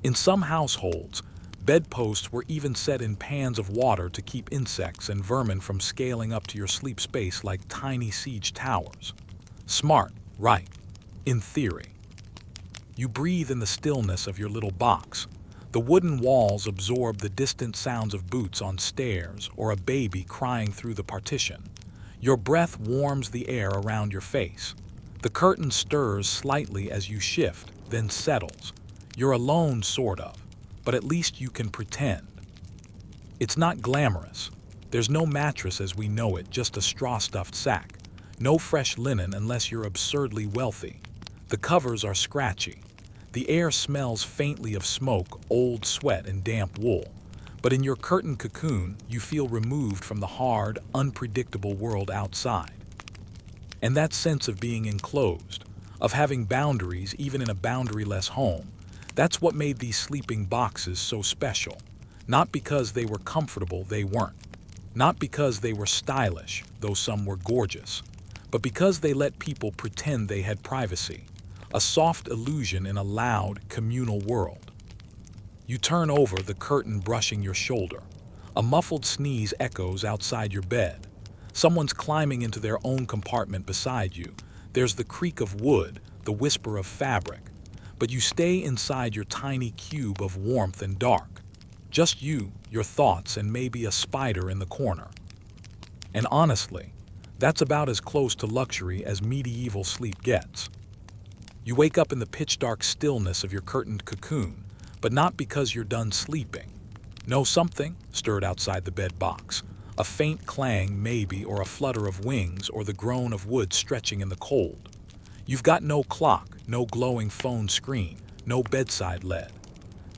In some households, bedposts were even set in pans of water to keep insects and vermin from scaling up to your sleep space like tiny siege towers. Smart, right? In theory. You breathe in the stillness of your little box. The wooden walls absorb the distant sounds of boots on stairs or a baby crying through the partition. Your breath warms the air around your face. The curtain stirs slightly as you shift, then settles. You're alone, sort of, but at least you can pretend. It's not glamorous. There's no mattress as we know it, just a straw-stuffed sack. No fresh linen unless you're absurdly wealthy. The covers are scratchy. The air smells faintly of smoke, old sweat, and damp wool. But in your curtained cocoon, you feel removed from the hard, unpredictable world outside. And that sense of being enclosed, of having boundaries even in a boundaryless home, that's what made these sleeping boxes so special. Not because they were comfortable, they weren't. Not because they were stylish, though some were gorgeous, but because they let people pretend they had privacy, a soft illusion in a loud, communal world. You turn over the curtain brushing your shoulder. A muffled sneeze echoes outside your bed. Someone's climbing into their own compartment beside you. There's the creak of wood, the whisper of fabric. But you stay inside your tiny cube of warmth and dark. Just you, your thoughts, and maybe a spider in the corner. And honestly, that's about as close to luxury as medieval sleep gets. You wake up in the pitch-dark stillness of your curtained cocoon, but not because you're done sleeping. No, something stirred outside the bed box. A faint clang, maybe, or a flutter of wings, or the groan of wood stretching in the cold. You've got no clock, no glowing phone screen, no bedside lead.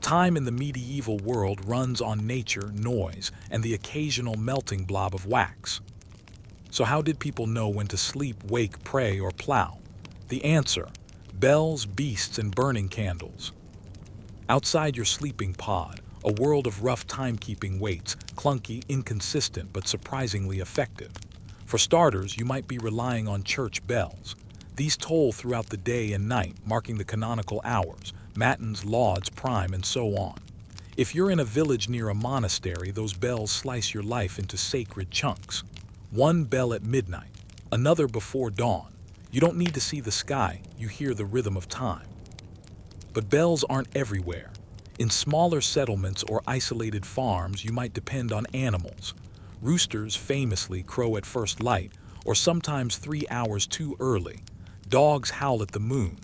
Time in the medieval world runs on nature, noise, and the occasional melting blob of wax. So how did people know when to sleep, wake, pray, or plow? The answer: bells, beasts, and burning candles. Outside your sleeping pod, a world of rough timekeeping waits, clunky, inconsistent, but surprisingly effective. For starters, you might be relying on church bells. These toll throughout the day and night, marking the canonical hours, matins, lauds, prime, and so on. If you're in a village near a monastery, those bells slice your life into sacred chunks. One bell at midnight, another before dawn. You don't need to see the sky, you hear the rhythm of time. But bells aren't everywhere. In smaller settlements or isolated farms, you might depend on animals. Roosters famously crow at first light, or sometimes 3 hours too early. Dogs howl at the moon.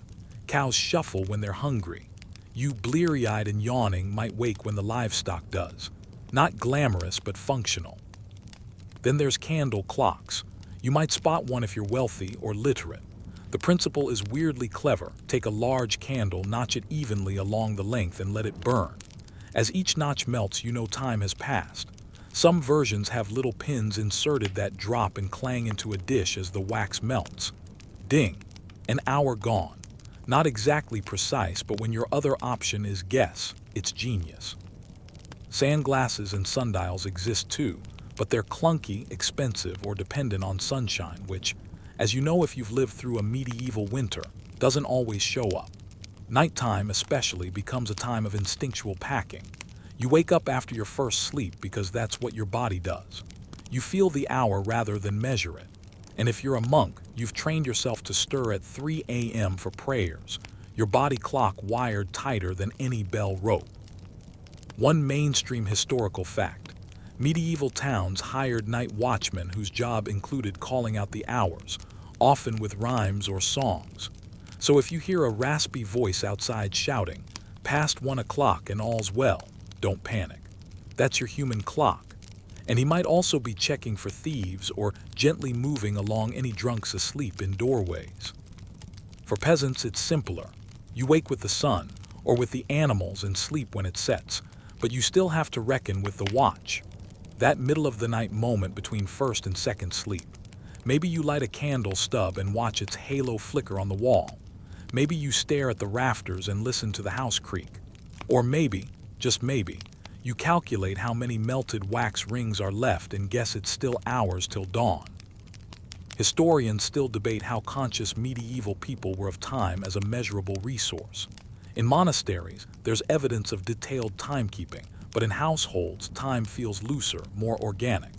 Cows shuffle when they're hungry. You, bleary-eyed and yawning, might wake when the livestock does. Not glamorous, but functional. Then there's candle clocks. You might spot one if you're wealthy or literate. The principle is weirdly clever. Take a large candle, notch it evenly along the length, and let it burn. As each notch melts, you know time has passed. Some versions have little pins inserted that drop and clang into a dish as the wax melts. Ding! An hour gone. Not exactly precise, but when your other option is guess, it's genius. Sandglasses and sundials exist too, but they're clunky, expensive, or dependent on sunshine, which, as you know if you've lived through a medieval winter, doesn't always show up. Nighttime especially becomes a time of instinctual packing. You wake up after your first sleep because that's what your body does. You feel the hour rather than measure it. And if you're a monk, you've trained yourself to stir at 3 a.m. for prayers, your body clock wired tighter than any bell rope. One mainstream historical fact: medieval towns hired night watchmen whose job included calling out the hours, often with rhymes or songs. So if you hear a raspy voice outside shouting, "Past 1 o'clock and all's well," don't panic. That's your human clock. And he might also be checking for thieves or gently moving along any drunks asleep in doorways. For peasants, it's simpler. You wake with the sun, or with the animals, and sleep when it sets, but you still have to reckon with the watch. That middle-of-the-night moment between first and second sleep. Maybe you light a candle stub and watch its halo flicker on the wall. Maybe you stare at the rafters and listen to the house creak. Or maybe, just maybe, you calculate how many melted wax rings are left and guess it's still hours till dawn. Historians still debate how conscious medieval people were of time as a measurable resource. In monasteries, there's evidence of detailed timekeeping, but in households, time feels looser, more organic.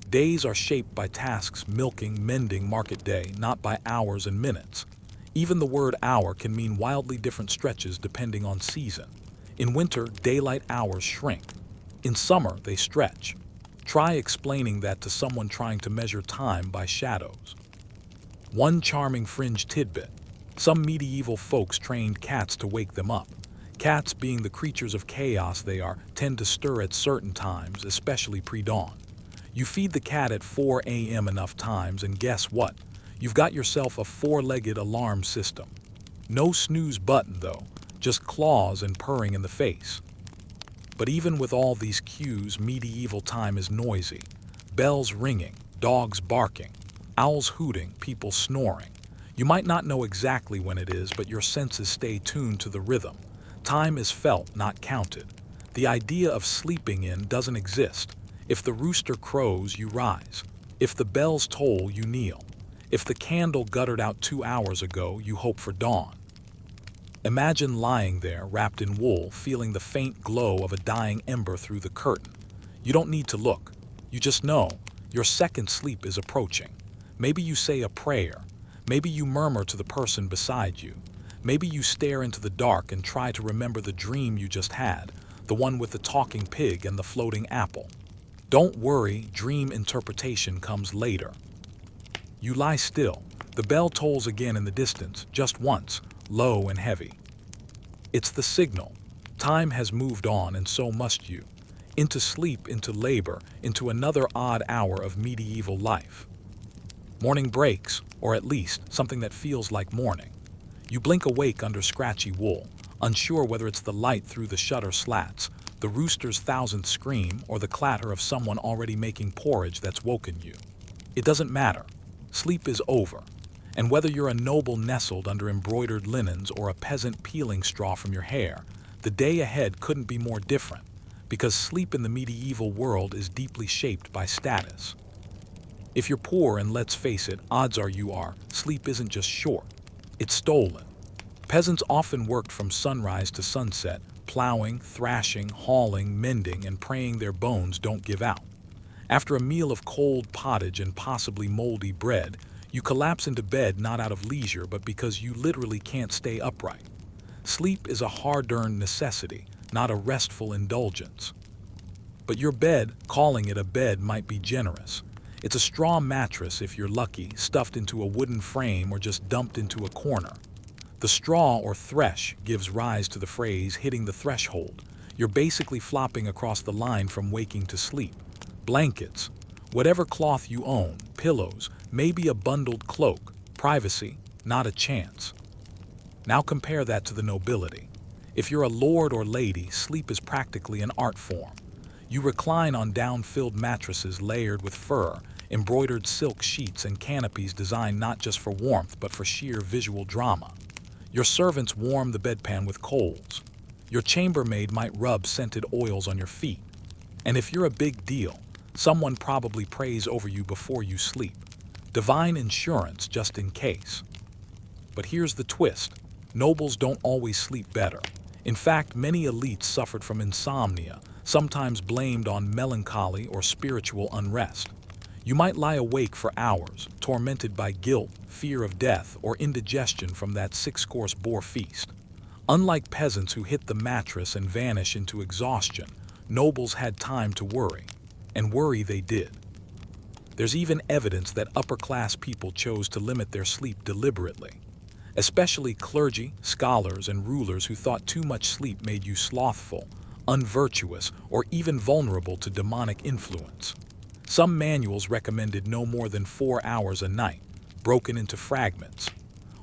Days are shaped by tasks: milking, mending, market day, not by hours and minutes. Even the word hour can mean wildly different stretches depending on season. In winter, daylight hours shrink. In summer, they stretch. Try explaining that to someone trying to measure time by shadows. One charming fringe tidbit: some medieval folks trained cats to wake them up. Cats, being the creatures of chaos they are, tend to stir at certain times, especially pre-dawn. You feed the cat at 4 a.m. enough times, and guess what? You've got yourself a 4-legged alarm system. No snooze button, though, just claws and purring in the face. But even with all these cues, medieval time is noisy. Bells ringing, dogs barking, owls hooting, people snoring. You might not know exactly when it is, but your senses stay tuned to the rhythm. Time is felt, not counted. The idea of sleeping in doesn't exist. If the rooster crows, you rise. If the bells toll, you kneel. If the candle guttered out 2 hours ago, you hope for dawn. Imagine lying there, wrapped in wool, feeling the faint glow of a dying ember through the curtain. You don't need to look. You just know your second sleep is approaching. Maybe you say a prayer. Maybe you murmur to the person beside you. Maybe you stare into the dark and try to remember the dream you just had, the one with the talking pig and the floating apple. Don't worry, dream interpretation comes later. You lie still. The bell tolls again in the distance, just once, low and heavy. It's the signal. Time has moved on, and so must you. Into sleep, into labor, into another odd hour of medieval life. Morning breaks, or at least something that feels like morning. You blink awake under scratchy wool, unsure whether it's the light through the shutter slats, the rooster's thousandth scream, or the clatter of someone already making porridge that's woken you. It doesn't matter. Sleep is over. And whether you're a noble nestled under embroidered linens or a peasant peeling straw from your hair, the day ahead couldn't be more different, because sleep in the medieval world is deeply shaped by status. If you're poor, and let's face it, odds are you are, sleep isn't just short, it's stolen. Peasants often worked from sunrise to sunset, plowing, thrashing, hauling, mending, and praying their bones don't give out. After a meal of cold pottage and possibly moldy bread, you collapse into bed not out of leisure but because you literally can't stay upright. Sleep is a hard-earned necessity, not a restful indulgence. But your bed, calling it a bed, might be generous. It's a straw mattress if you're lucky, stuffed into a wooden frame or just dumped into a corner. The straw or thresh gives rise to the phrase hitting the threshold. You're basically flopping across the line from waking to sleep. Blankets, whatever cloth you own, pillows, maybe a bundled cloak, privacy, not a chance. Now compare that to the nobility. If you're a lord or lady, sleep is practically an art form. You recline on down-filled mattresses layered with fur, embroidered silk sheets, and canopies designed not just for warmth but for sheer visual drama. Your servants warm the bedpan with coals. Your chambermaid might rub scented oils on your feet. And if you're a big deal, someone probably prays over you before you sleep. Divine insurance just in case. But here's the twist. Nobles don't always sleep better. In fact, many elites suffered from insomnia, sometimes blamed on melancholy or spiritual unrest. You might lie awake for hours, tormented by guilt, fear of death, or indigestion from that 6-course boar feast. Unlike peasants who hit the mattress and vanish into exhaustion, nobles had time to worry. And worry they did. There's even evidence that upper-class people chose to limit their sleep deliberately. Especially clergy, scholars, and rulers who thought too much sleep made you slothful, unvirtuous, or even vulnerable to demonic influence. Some manuals recommended no more than 4 hours a night, broken into fragments.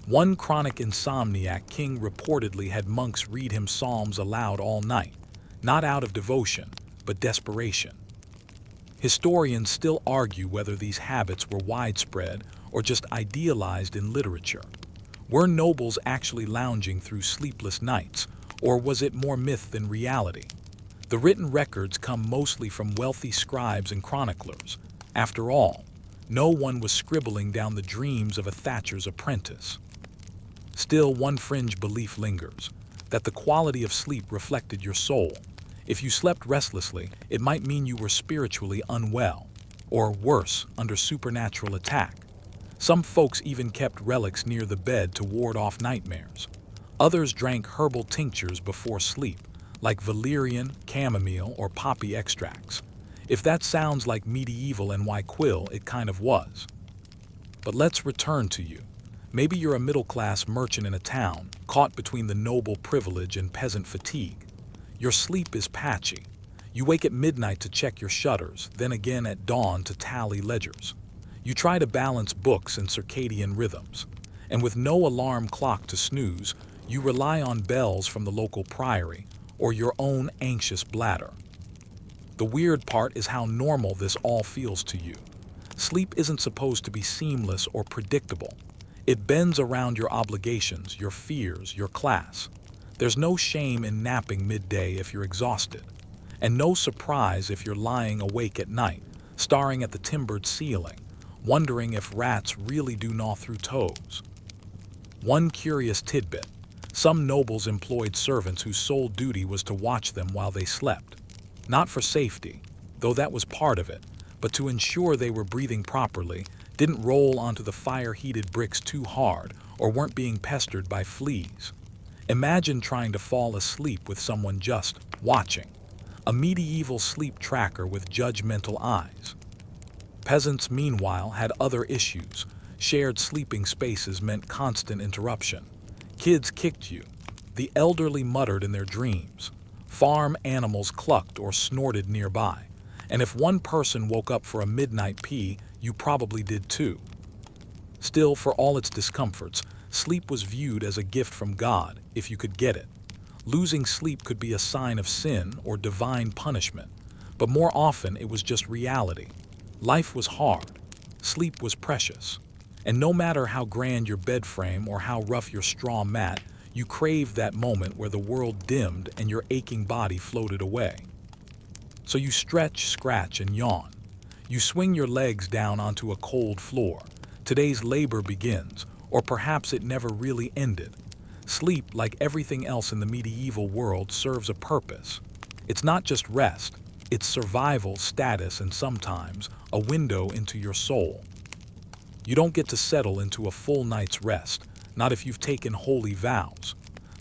One chronic insomniac king reportedly had monks read him psalms aloud all night, not out of devotion, but desperation. Historians still argue whether these habits were widespread or just idealized in literature. Were nobles actually lounging through sleepless nights, or was it more myth than reality? The written records come mostly from wealthy scribes and chroniclers. After all, no one was scribbling down the dreams of a thatcher's apprentice. Still, one fringe belief lingers, that the quality of sleep reflected your soul. If you slept restlessly, it might mean you were spiritually unwell, or worse, under supernatural attack. Some folks even kept relics near the bed to ward off nightmares. Others drank herbal tinctures before sleep, like valerian, chamomile, or poppy extracts. If that sounds like medieval NY-Quill, it kind of was. But let's return to you. Maybe you're a middle-class merchant in a town, caught between the noble privilege and peasant fatigue. Your sleep is patchy. You wake at midnight to check your shutters, then again at dawn to tally ledgers. You try to balance books and circadian rhythms. And with no alarm clock to snooze, you rely on bells from the local priory or your own anxious bladder. The weird part is how normal this all feels to you. Sleep isn't supposed to be seamless or predictable. It bends around your obligations, your fears, your class. There's no shame in napping midday if you're exhausted. And no surprise if you're lying awake at night, staring at the timbered ceiling, wondering if rats really do gnaw through toes. One curious tidbit: some nobles employed servants whose sole duty was to watch them while they slept. Not for safety, though that was part of it, but to ensure they were breathing properly, didn't roll onto the fire-heated bricks too hard, or weren't being pestered by fleas. Imagine trying to fall asleep with someone just watching. A medieval sleep tracker with judgmental eyes. Peasants, meanwhile, had other issues. Shared sleeping spaces meant constant interruption. Kids kicked you. The elderly muttered in their dreams. Farm animals clucked or snorted nearby. And if one person woke up for a midnight pee, you probably did too. Still, for all its discomforts, sleep was viewed as a gift from God, if you could get it. Losing sleep could be a sign of sin or divine punishment, but more often it was just reality. Life was hard. Sleep was precious. And no matter how grand your bed frame or how rough your straw mat, you craved that moment where the world dimmed and your aching body floated away. So you stretch, scratch, and yawn. You swing your legs down onto a cold floor. Today's labor begins, or perhaps it never really ended. Sleep, like everything else in the medieval world, serves a purpose. It's not just rest, it's survival, status, and sometimes a window into your soul. You don't get to settle into a full night's rest, not if you've taken holy vows.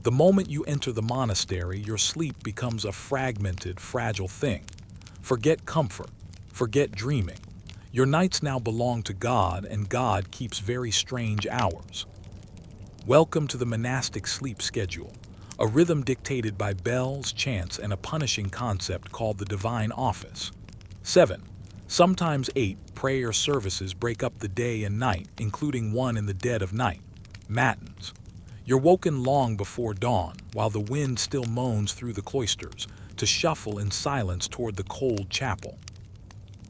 The moment you enter the monastery, your sleep becomes a fragmented, fragile thing. Forget comfort, forget dreaming. Your nights now belong to God, and God keeps very strange hours. Welcome to the monastic sleep schedule, a rhythm dictated by bells, chants, and a punishing concept called the divine office. 7. Sometimes 8 prayer services break up the day and night, including one in the dead of night, matins. You're woken long before dawn, while the wind still moans through the cloisters, to shuffle in silence toward the cold chapel.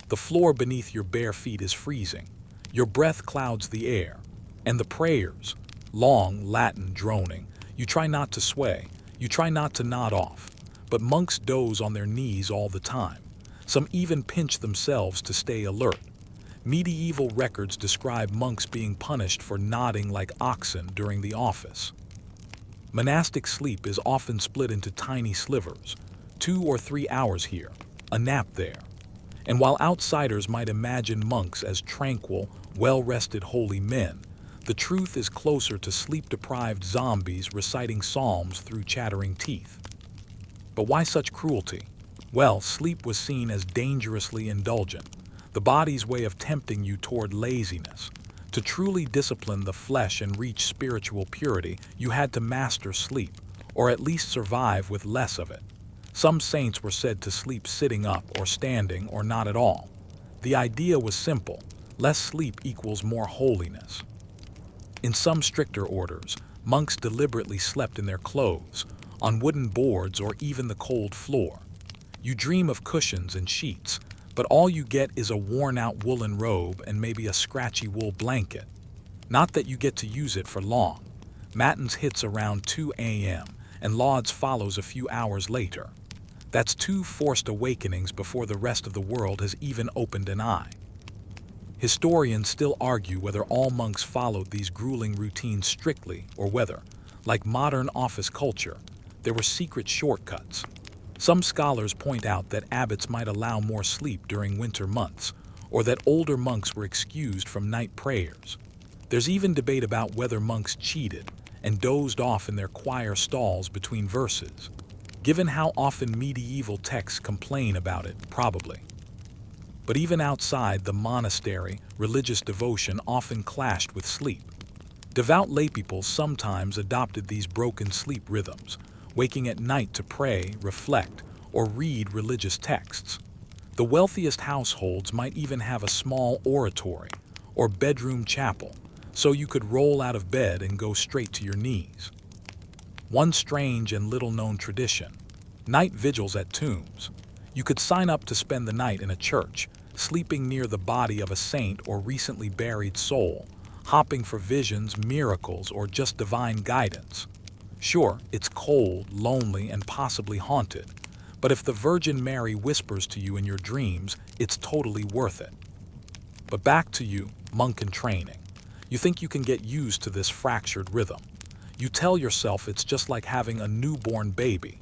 The floor beneath your bare feet is freezing. Your breath clouds the air, and the prayers, long Latin droning, you try not to sway, you try not to nod off, but monks doze on their knees all the time. Some even pinch themselves to stay alert. Medieval records describe monks being punished for nodding like oxen during the office. Monastic sleep is often split into tiny slivers, 2 or 3 hours here, a nap there. And while outsiders might imagine monks as tranquil, well-rested holy men, the truth is closer to sleep-deprived zombies reciting psalms through chattering teeth. But why such cruelty? Well, sleep was seen as dangerously indulgent, the body's way of tempting you toward laziness. To truly discipline the flesh and reach spiritual purity, you had to master sleep, or at least survive with less of it. Some saints were said to sleep sitting up or standing or not at all. The idea was simple: less sleep equals more holiness. In some stricter orders, monks deliberately slept in their clothes, on wooden boards or even the cold floor. You dream of cushions and sheets, but all you get is a worn-out woolen robe and maybe a scratchy wool blanket. Not that you get to use it for long. Matins hits around 2 a.m., and lauds follows a few hours later. That's 2 forced awakenings before the rest of the world has even opened an eye. Historians still argue whether all monks followed these grueling routines strictly, or whether, like modern office culture, there were secret shortcuts. Some scholars point out that abbots might allow more sleep during winter months, or that older monks were excused from night prayers. There's even debate about whether monks cheated and dozed off in their choir stalls between verses. Given how often medieval texts complain about it, probably. But even outside the monastery, religious devotion often clashed with sleep. Devout laypeople sometimes adopted these broken sleep rhythms, waking at night to pray, reflect, or read religious texts. The wealthiest households might even have a small oratory or bedroom chapel, so you could roll out of bed and go straight to your knees. One strange and little-known tradition: night vigils at tombs. You could sign up to spend the night in a church, sleeping near the body of a saint or recently buried soul, hopping for visions, miracles, or just divine guidance. Sure, it's cold, lonely, and possibly haunted, But if the Virgin Mary whispers to you in your dreams, it's totally worth it. But back to you, monk in training. You think you can get used to this fractured rhythm. You tell yourself it's just like having a newborn baby.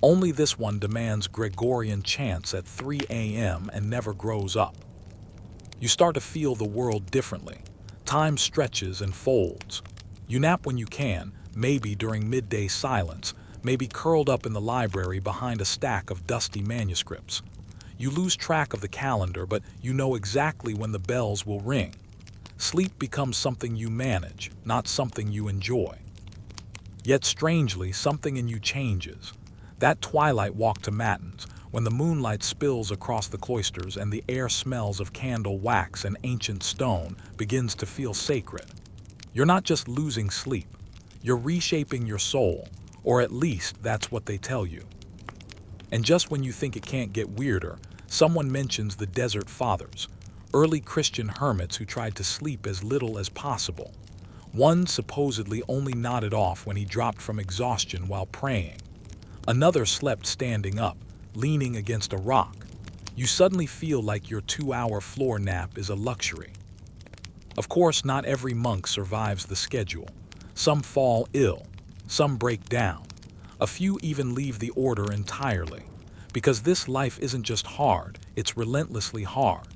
Only this one demands Gregorian chants at 3 a.m. and never grows up. You start to feel the world differently. Time stretches and folds. You nap when you can, maybe during midday silence, maybe curled up in the library behind a stack of dusty manuscripts. You lose track of the calendar, but you know exactly when the bells will ring. Sleep becomes something you manage, not something you enjoy. Yet strangely, something in you changes. That twilight walk to matins, when the moonlight spills across the cloisters and the air smells of candle wax and ancient stone, begins to feel sacred. You're not just losing sleep, you're reshaping your soul, or at least that's what they tell you. And just when you think it can't get weirder, someone mentions the Desert Fathers, early Christian hermits who tried to sleep as little as possible. One supposedly only nodded off when he dropped from exhaustion while praying. Another slept standing up, leaning against a rock. You suddenly feel like your 2-hour floor nap is a luxury. Of course, not every monk survives the schedule. Some fall ill, some break down. A few even leave the order entirely. Because this life isn't just hard, it's relentlessly hard.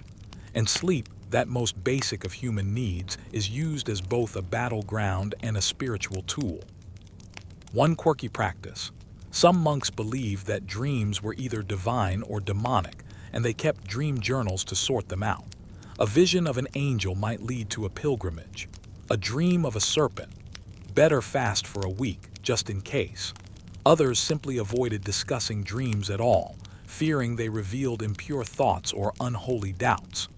And sleep, that most basic of human needs, is used as both a battleground and a spiritual tool. One quirky practice. Some monks believed that dreams were either divine or demonic, and they kept dream journals to sort them out. A vision of an angel might lead to a pilgrimage. A dream of a serpent. Better fast for a week, just in case. Others simply avoided discussing dreams at all, fearing they revealed impure thoughts or unholy doubts.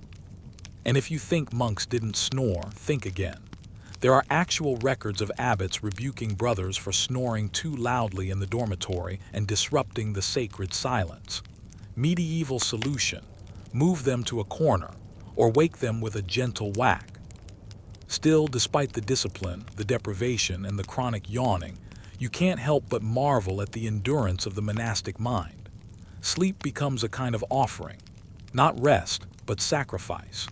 And if you think monks didn't snore, think again. There are actual records of abbots rebuking brothers for snoring too loudly in the dormitory and disrupting the sacred silence. Medieval solution: move them to a corner, or wake them with a gentle whack. Still, despite the discipline, the deprivation, and the chronic yawning, you can't help but marvel at the endurance of the monastic mind. Sleep becomes a kind of offering, not rest, but sacrifice.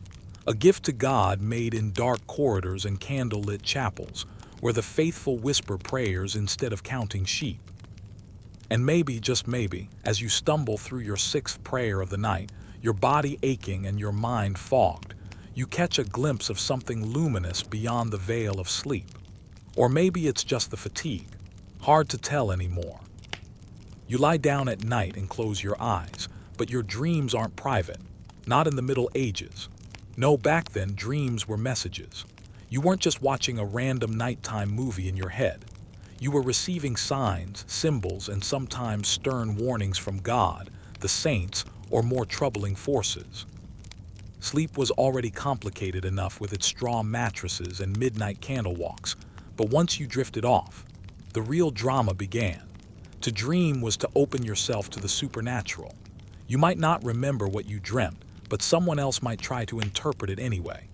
A gift to God made in dark corridors and candlelit chapels, where the faithful whisper prayers instead of counting sheep. And maybe, just maybe, as you stumble through your 6th prayer of the night, your body aching and your mind fogged, you catch a glimpse of something luminous beyond the veil of sleep. Or maybe it's just the fatigue. Hard to tell anymore. You lie down at night and close your eyes, but your dreams aren't private. Not in the Middle Ages. No, back then, dreams were messages. You weren't just watching a random nighttime movie in your head. You were receiving signs, symbols, and sometimes stern warnings from God, the saints, or more troubling forces. Sleep was already complicated enough with its straw mattresses and midnight candle walks, but once you drifted off, the real drama began. To dream was to open yourself to the supernatural. You might not remember what you dreamt, but someone else might try to interpret it anyway.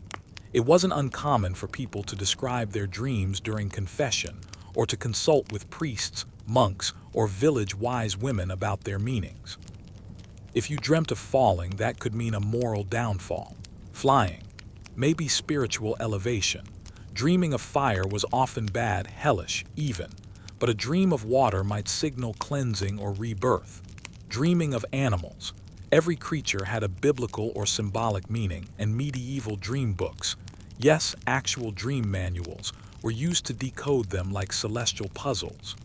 It wasn't uncommon for people to describe their dreams during confession, or to consult with priests, monks, or village wise women about their meanings. If you dreamt of falling, that could mean a moral downfall. Flying, maybe spiritual elevation. Dreaming of fire was often bad, hellish, even. But a dream of water might signal cleansing or rebirth. Dreaming of animals. Every creature had a biblical or symbolic meaning, and medieval dream books, yes, actual dream manuals, were used to decode them like celestial puzzles.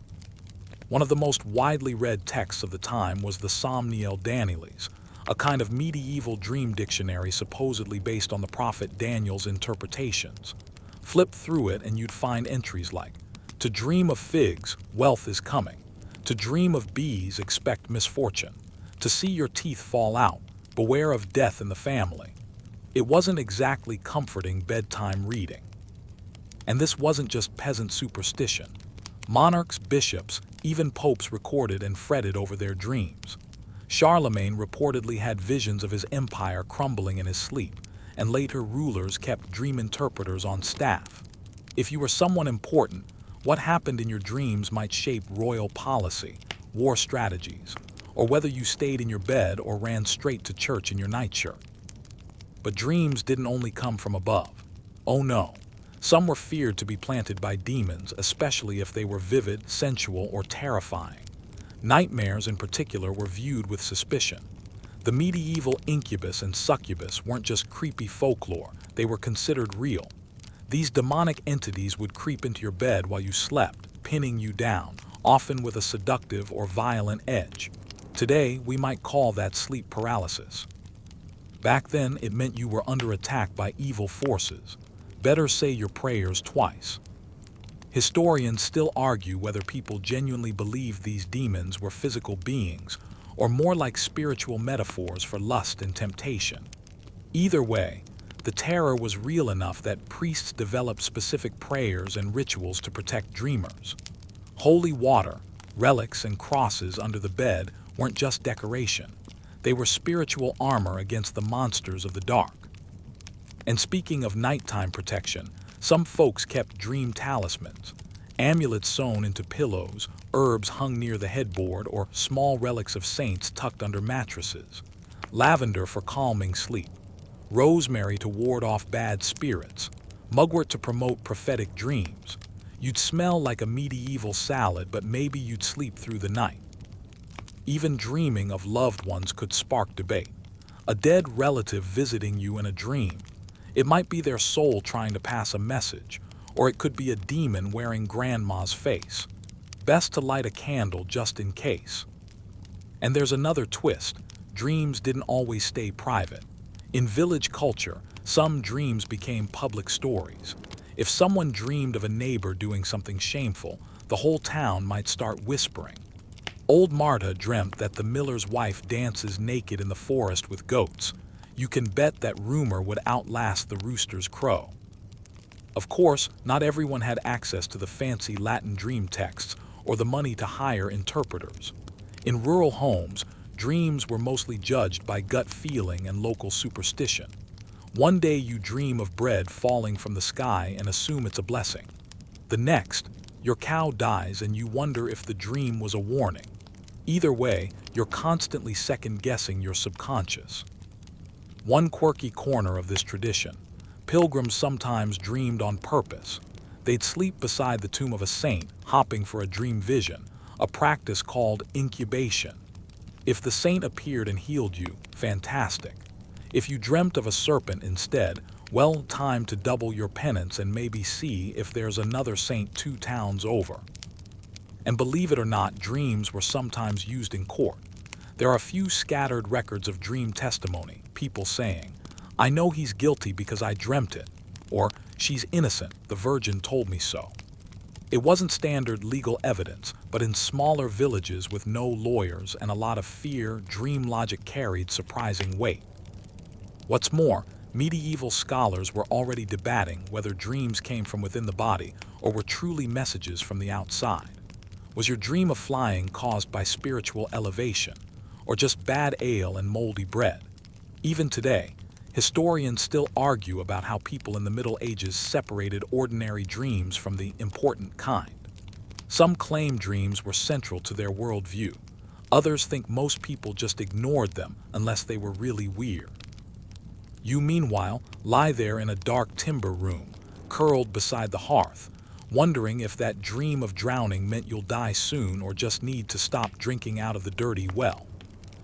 One of the most widely read texts of the time was the Somniel Danilis, a kind of medieval dream dictionary supposedly based on the prophet Daniel's interpretations. Flip through it and you'd find entries like, "To dream of figs, wealth is coming. To dream of bees, expect misfortune. To see your teeth fall out, beware of death in the family." It wasn't exactly comforting bedtime reading. And this wasn't just peasant superstition. Monarchs, bishops, even popes recorded and fretted over their dreams. Charlemagne reportedly had visions of his empire crumbling in his sleep, and later rulers kept dream interpreters on staff. If you were someone important, what happened in your dreams might shape royal policy, war strategies, or whether you stayed in your bed or ran straight to church in your nightshirt. But dreams didn't only come from above. Oh no. Some were feared to be planted by demons, especially if they were vivid, sensual, or terrifying. Nightmares, in particular, were viewed with suspicion. The medieval incubus and succubus weren't just creepy folklore, they were considered real. These demonic entities would creep into your bed while you slept, pinning you down, often with a seductive or violent edge. Today, we might call that sleep paralysis. Back then, it meant you were under attack by evil forces. Better say your prayers twice. Historians still argue whether people genuinely believed these demons were physical beings or more like spiritual metaphors for lust and temptation. Either way, the terror was real enough that priests developed specific prayers and rituals to protect dreamers. Holy water, relics, and crosses under the bed weren't just decoration. They were spiritual armor against the monsters of the dark. And speaking of nighttime protection, some folks kept dream talismans, amulets sewn into pillows, herbs hung near the headboard, or small relics of saints tucked under mattresses. Lavender for calming sleep, rosemary to ward off bad spirits, mugwort to promote prophetic dreams. You'd smell like a medieval salad, but maybe you'd sleep through the night. Even dreaming of loved ones could spark debate. A dead relative visiting you in a dream. It might be their soul trying to pass a message, or it could be a demon wearing grandma's face. Best to light a candle just in case. And there's another twist. Dreams didn't always stay private. In village culture, some dreams became public stories. If someone dreamed of a neighbor doing something shameful, the whole town might start whispering. Old Marta dreamt that the miller's wife dances naked in the forest with goats. You can bet that rumor would outlast the rooster's crow. Of course, not everyone had access to the fancy Latin dream texts or the money to hire interpreters. In rural homes, dreams were mostly judged by gut feeling and local superstition. One day you dream of bread falling from the sky and assume it's a blessing. The next, your cow dies and you wonder if the dream was a warning. Either way, you're constantly second-guessing your subconscious. One quirky corner of this tradition, pilgrims sometimes dreamed on purpose. They'd sleep beside the tomb of a saint, hopping for a dream vision, a practice called incubation. If the saint appeared and healed you, fantastic. If you dreamt of a serpent instead, well, time to double your penance and maybe see if there's another saint 2 towns over. And believe it or not, dreams were sometimes used in court. There are a few scattered records of dream testimony, people saying, "I know he's guilty because I dreamt it," or "She's innocent, the Virgin told me so." It wasn't standard legal evidence, but in smaller villages with no lawyers and a lot of fear, dream logic carried surprising weight. What's more, medieval scholars were already debating whether dreams came from within the body or were truly messages from the outside. Was your dream of flying caused by spiritual elevation, or just bad ale and moldy bread? Even today, historians still argue about how people in the Middle Ages separated ordinary dreams from the important kind. Some claim dreams were central to their worldview. Others think most people just ignored them unless they were really weird. You, meanwhile, lie there in a dark timber room, curled beside the hearth, wondering if that dream of drowning meant you'll die soon or just need to stop drinking out of the dirty well.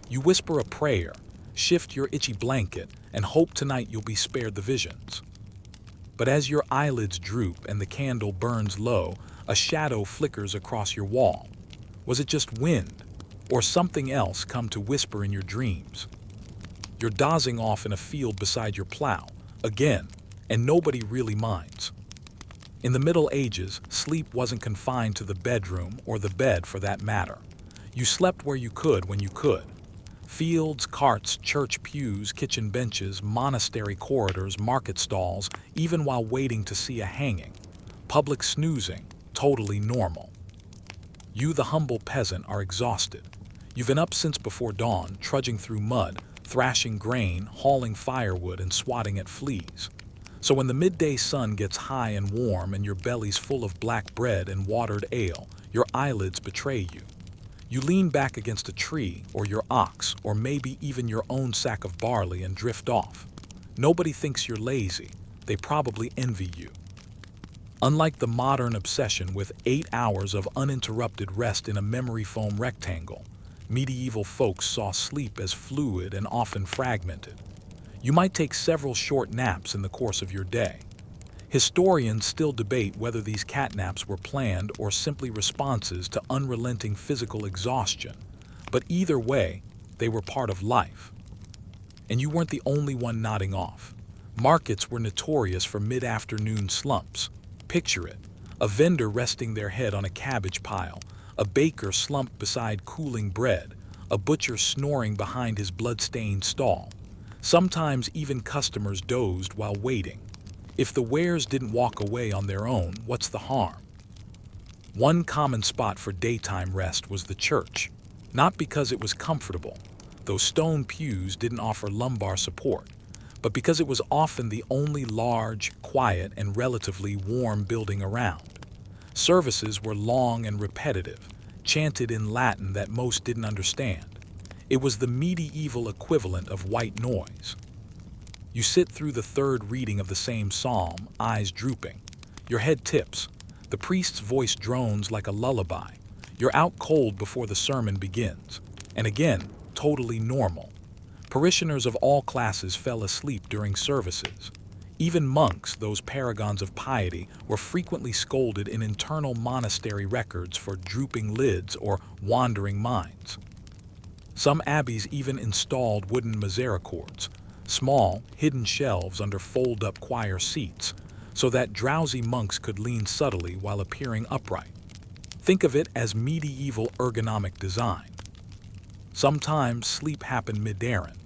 You whisper a prayer, shift your itchy blanket, and hope tonight you'll be spared the visions. But as your eyelids droop and the candle burns low, a shadow flickers across your wall. Was it just wind, or something else come to whisper in your dreams? You're dozing off in a field beside your plow, again, and nobody really minds. In the Middle Ages, sleep wasn't confined to the bedroom or the bed for that matter. You slept where you could when you could. Fields, carts, church pews, kitchen benches, monastery corridors, market stalls, even while waiting to see a hanging. Public snoozing, totally normal. You, the humble peasant, are exhausted. You've been up since before dawn, trudging through mud, thrashing grain, hauling firewood, and swatting at fleas. So when the midday sun gets high and warm and your belly's full of black bread and watered ale, your eyelids betray you. You lean back against a tree or your ox or maybe even your own sack of barley and drift off. Nobody thinks you're lazy. They probably envy you. Unlike the modern obsession with 8 hours of uninterrupted rest in a memory foam rectangle, medieval folks saw sleep as fluid and often fragmented. You might take several short naps in the course of your day. Historians still debate whether these catnaps were planned or simply responses to unrelenting physical exhaustion, but either way, they were part of life. And you weren't the only one nodding off. Markets were notorious for mid-afternoon slumps. Picture it: a vendor resting their head on a cabbage pile, a baker slumped beside cooling bread, a butcher snoring behind his blood-stained stall. Sometimes even customers dozed while waiting. If the wares didn't walk away on their own, what's the harm? One common spot for daytime rest was the church. Not because it was comfortable, though stone pews didn't offer lumbar support, but because it was often the only large, quiet, and relatively warm building around. Services were long and repetitive, chanted in Latin that most didn't understand. It was the medieval equivalent of white noise. You sit through the third reading of the same psalm, eyes drooping. Your head tips. The priest's voice drones like a lullaby. You're out cold before the sermon begins. And again, totally normal. Parishioners of all classes fell asleep during services. Even monks, those paragons of piety, were frequently scolded in internal monastery records for drooping lids or wandering minds. Some abbeys even installed wooden misericords, small, hidden shelves under fold-up choir seats, so that drowsy monks could lean subtly while appearing upright. Think of it as medieval ergonomic design. Sometimes sleep happened mid-errand.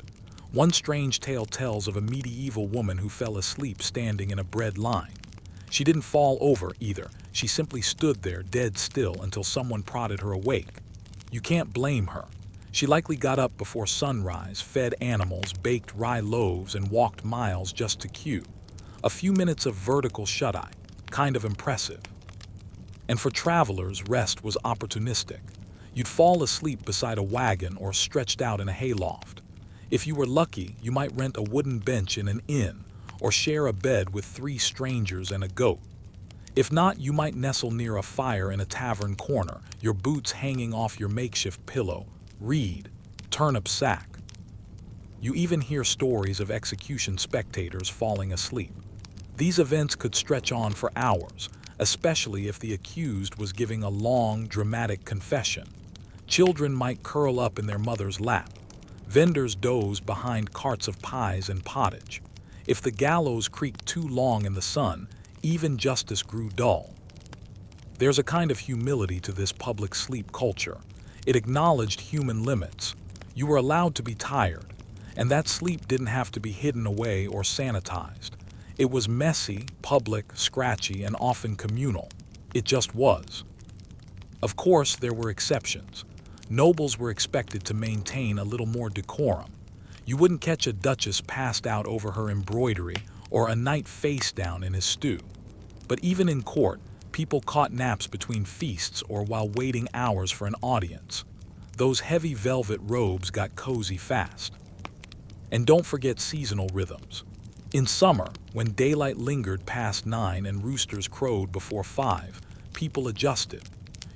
One strange tale tells of a medieval woman who fell asleep standing in a bread line. She didn't fall over either. She simply stood there dead still until someone prodded her awake. You can't blame her. She likely got up before sunrise, fed animals, baked rye loaves, and walked miles just to queue. A few minutes of vertical shut-eye, kind of impressive. And for travelers, rest was opportunistic. You'd fall asleep beside a wagon or stretched out in a hayloft. If you were lucky, you might rent a wooden bench in an inn or share a bed with 3 strangers and a goat. If not, you might nestle near a fire in a tavern corner, your boots hanging off your makeshift pillow. Read, turnip sack. You even hear stories of execution spectators falling asleep. These events could stretch on for hours, especially if the accused was giving a long, dramatic confession. Children might curl up in their mother's lap. Vendors dozed behind carts of pies and pottage. If the gallows creaked too long in the sun, even justice grew dull. There's a kind of humility to this public sleep culture. It acknowledged human limits. You were allowed to be tired, and that sleep didn't have to be hidden away or sanitized. It was messy, public, scratchy, and often communal. It just was. Of course, there were exceptions. Nobles were expected to maintain a little more decorum. You wouldn't catch a duchess passed out over her embroidery or a knight face down in his stew. But even in court, people caught naps between feasts or while waiting hours for an audience. Those heavy velvet robes got cozy fast. And don't forget seasonal rhythms. In summer, when daylight lingered past 9 and roosters crowed before 5, people adjusted.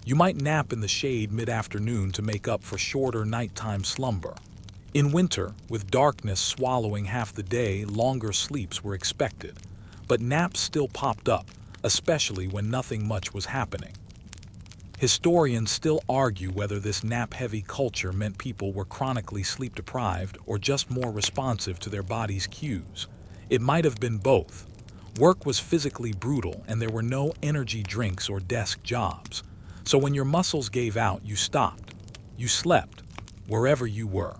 You might nap in the shade mid-afternoon to make up for shorter nighttime slumber. In winter, with darkness swallowing half the day, longer sleeps were expected. But naps still popped up, especially when nothing much was happening. Historians still argue whether this nap-heavy culture meant people were chronically sleep-deprived or just more responsive to their body's cues. It might have been both. Work was physically brutal and there were no energy drinks or desk jobs. So when your muscles gave out, you stopped. You slept, wherever you were.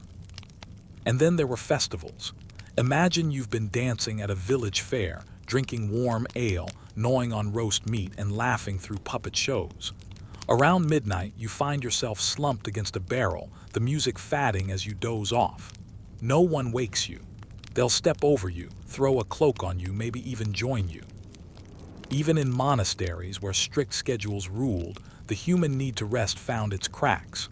And then there were festivals. Imagine you've been dancing at a village fair, drinking warm ale, gnawing on roast meat, and laughing through puppet shows. Around midnight, you find yourself slumped against a barrel, the music fading as you doze off. No one wakes you. They'll step over you, throw a cloak on you, maybe even join you. Even in monasteries where strict schedules ruled, the human need to rest found its cracks.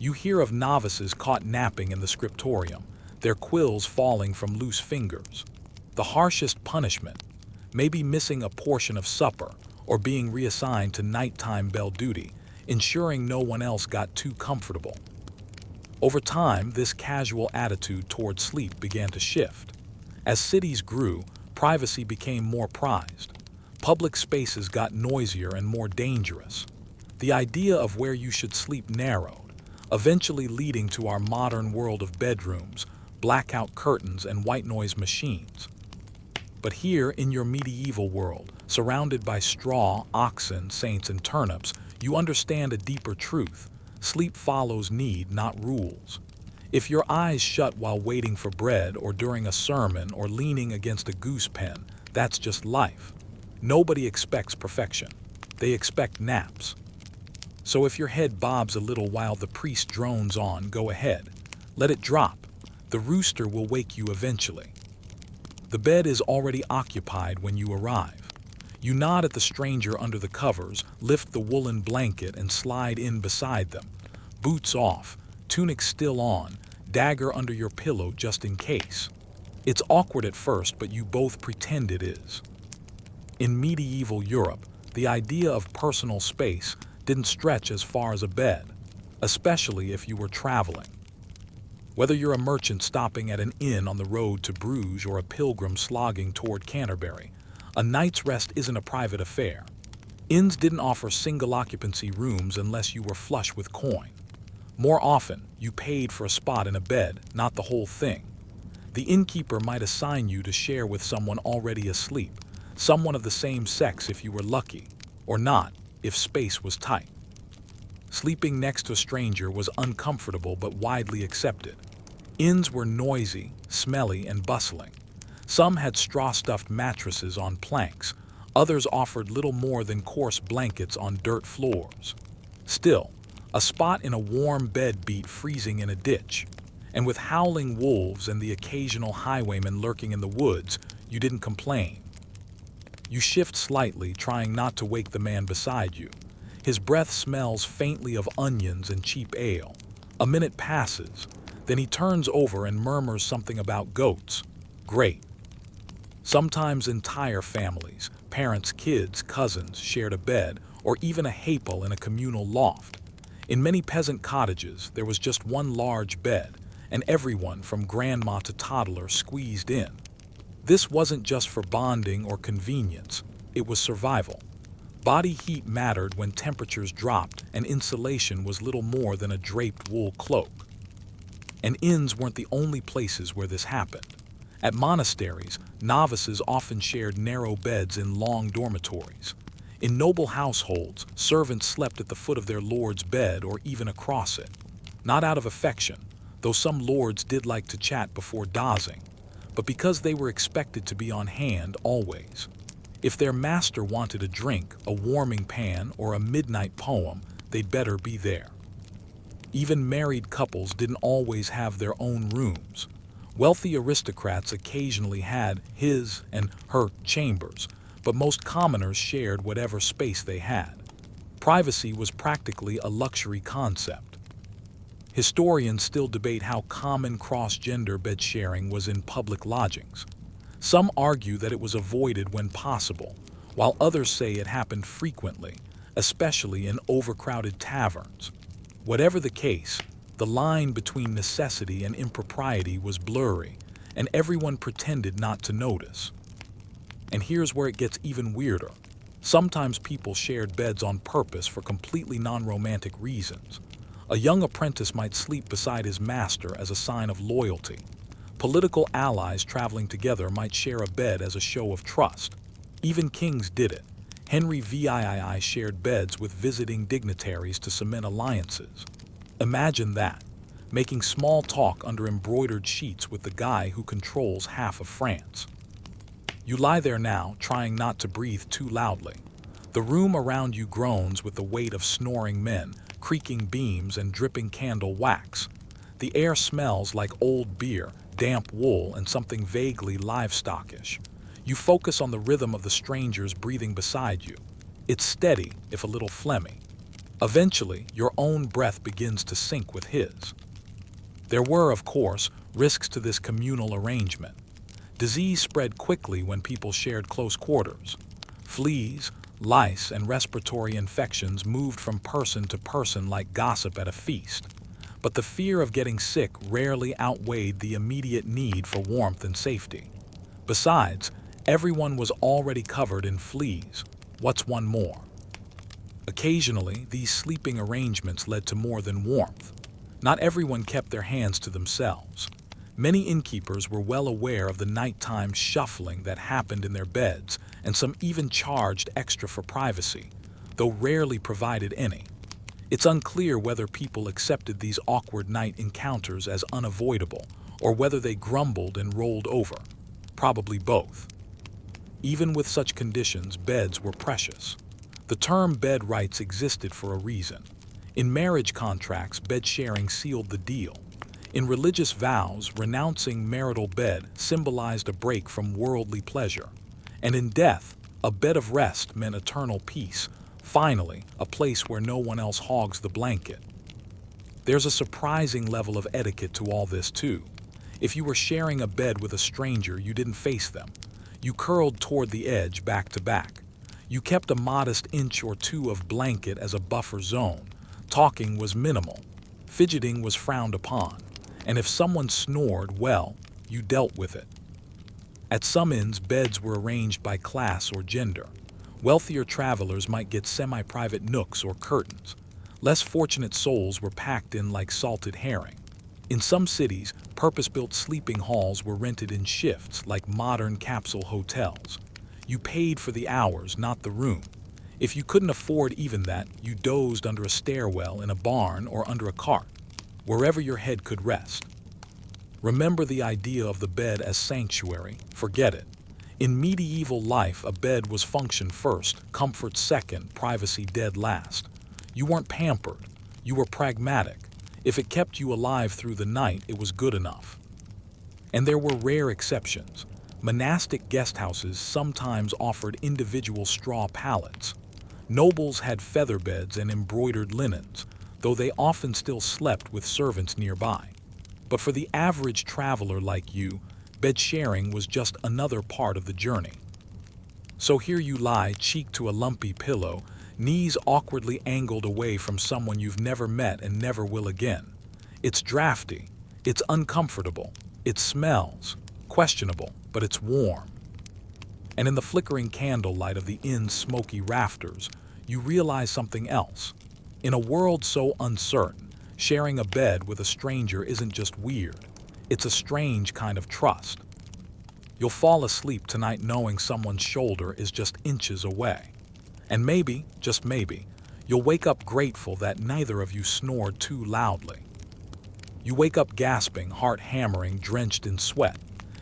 You hear of novices caught napping in the scriptorium, their quills falling from loose fingers. The harshest punishment, maybe missing a portion of supper or being reassigned to nighttime bell duty, ensuring no one else got too comfortable. Over time, this casual attitude toward sleep began to shift. As cities grew, privacy became more prized. Public spaces got noisier and more dangerous. The idea of where you should sleep narrowed, eventually leading to our modern world of bedrooms, blackout curtains, and white noise machines. But here, in your medieval world, surrounded by straw, oxen, saints, and turnips, you understand a deeper truth. Sleep follows need, not rules. If your eyes shut while waiting for bread or during a sermon or leaning against a goose pen, that's just life. Nobody expects perfection. They expect naps. So if your head bobs a little while the priest drones on, go ahead. Let it drop. The rooster will wake you eventually. The bed is already occupied when you arrive. You nod at the stranger under the covers, lift the woolen blanket, and slide in beside them. Boots off, tunic still on, dagger under your pillow just in case. It's awkward at first, but you both pretend it is. In medieval Europe, the idea of personal space didn't stretch as far as a bed, especially if you were traveling. Whether you're a merchant stopping at an inn on the road to Bruges or a pilgrim slogging toward Canterbury, a night's rest isn't a private affair. Inns didn't offer single-occupancy rooms unless you were flush with coin. More often, you paid for a spot in a bed, not the whole thing. The innkeeper might assign you to share with someone already asleep, someone of the same sex if you were lucky, or not if space was tight. Sleeping next to a stranger was uncomfortable but widely accepted. Inns were noisy, smelly, and bustling. Some had straw-stuffed mattresses on planks. Others offered little more than coarse blankets on dirt floors. Still, a spot in a warm bed beat freezing in a ditch. And with howling wolves and the occasional highwayman lurking in the woods, you didn't complain. You shift slightly, trying not to wake the man beside you. His breath smells faintly of onions and cheap ale. A minute passes. Then he turns over and murmurs something about goats. Great. Sometimes entire families, parents, kids, cousins, shared a bed, or even a hapel in a communal loft. In many peasant cottages, there was just one large bed, and everyone from grandma to toddler squeezed in. This wasn't just for bonding or convenience, it was survival. Body heat mattered when temperatures dropped, and insulation was little more than a draped wool cloak. And inns weren't the only places where this happened. At monasteries, novices often shared narrow beds in long dormitories. In noble households, servants slept at the foot of their lord's bed or even across it. Not out of affection, though some lords did like to chat before dozing, but because they were expected to be on hand always. If their master wanted a drink, a warming pan, or a midnight poem, they'd better be there. Even married couples didn't always have their own rooms. Wealthy aristocrats occasionally had his and her chambers, but most commoners shared whatever space they had. Privacy was practically a luxury concept. Historians still debate how common cross-gender bed sharing was in public lodgings. Some argue that it was avoided when possible, while others say it happened frequently, especially in overcrowded taverns. Whatever the case, the line between necessity and impropriety was blurry, and everyone pretended not to notice. And here's where it gets even weirder. Sometimes people shared beds on purpose for completely non-romantic reasons. A young apprentice might sleep beside his master as a sign of loyalty. Political allies traveling together might share a bed as a show of trust. Even kings did it. Henry VIII shared beds with visiting dignitaries to cement alliances. Imagine that, making small talk under embroidered sheets with the guy who controls half of France. You lie there now, trying not to breathe too loudly. The room around you groans with the weight of snoring men, creaking beams, and dripping candle wax. The air smells like old beer, damp wool, and something vaguely livestockish. You focus on the rhythm of the strangers breathing beside you. It's steady, if a little phlegmy. Eventually, your own breath begins to sync with his. There were, of course, risks to this communal arrangement. Disease spread quickly when people shared close quarters. Fleas, lice, and respiratory infections moved from person to person like gossip at a feast. But the fear of getting sick rarely outweighed the immediate need for warmth and safety. Besides, everyone was already covered in fleas. What's one more? Occasionally, these sleeping arrangements led to more than warmth. Not everyone kept their hands to themselves. Many innkeepers were well aware of the nighttime shuffling that happened in their beds, and some even charged extra for privacy, though rarely provided any. It's unclear whether people accepted these awkward night encounters as unavoidable, or whether they grumbled and rolled over. Probably both. Even with such conditions, beds were precious. The term bed rights existed for a reason. In marriage contracts, bed sharing sealed the deal. In religious vows, renouncing marital bed symbolized a break from worldly pleasure. And in death, a bed of rest meant eternal peace, finally, a place where no one else hogs the blanket. There's a surprising level of etiquette to all this, too. If you were sharing a bed with a stranger, you didn't face them. You curled toward the edge, back to back. You kept a modest inch or two of blanket as a buffer zone. Talking was minimal. Fidgeting was frowned upon. And if someone snored, well, you dealt with it. At some inns, beds were arranged by class or gender. Wealthier travelers might get semi-private nooks or curtains. Less fortunate souls were packed in like salted herring. In some cities, purpose-built sleeping halls were rented in shifts like modern capsule hotels. You paid for the hours, not the room. If you couldn't afford even that, you dozed under a stairwell in a barn or under a cart, wherever your head could rest. Remember the idea of the bed as sanctuary, forget it. In medieval life, a bed was function first, comfort second, privacy dead last. You weren't pampered, you were pragmatic. If it kept you alive through the night, it was good enough. And there were rare exceptions. Monastic guest houses sometimes offered individual straw pallets. Nobles had feather beds and embroidered linens, though they often still slept with servants nearby. But for the average traveler like you, bed sharing was just another part of the journey. So here you lie, cheek to a lumpy pillow, knees awkwardly angled away from someone you've never met and never will again. It's drafty, it's uncomfortable, it smells questionable, but it's warm. And in the flickering candlelight of the inn's smoky rafters, you realize something else. In a world so uncertain, sharing a bed with a stranger isn't just weird, it's a strange kind of trust. You'll fall asleep tonight knowing someone's shoulder is just inches away. And maybe, just maybe, you'll wake up grateful that neither of you snored too loudly. You wake up gasping, heart hammering, drenched in sweat.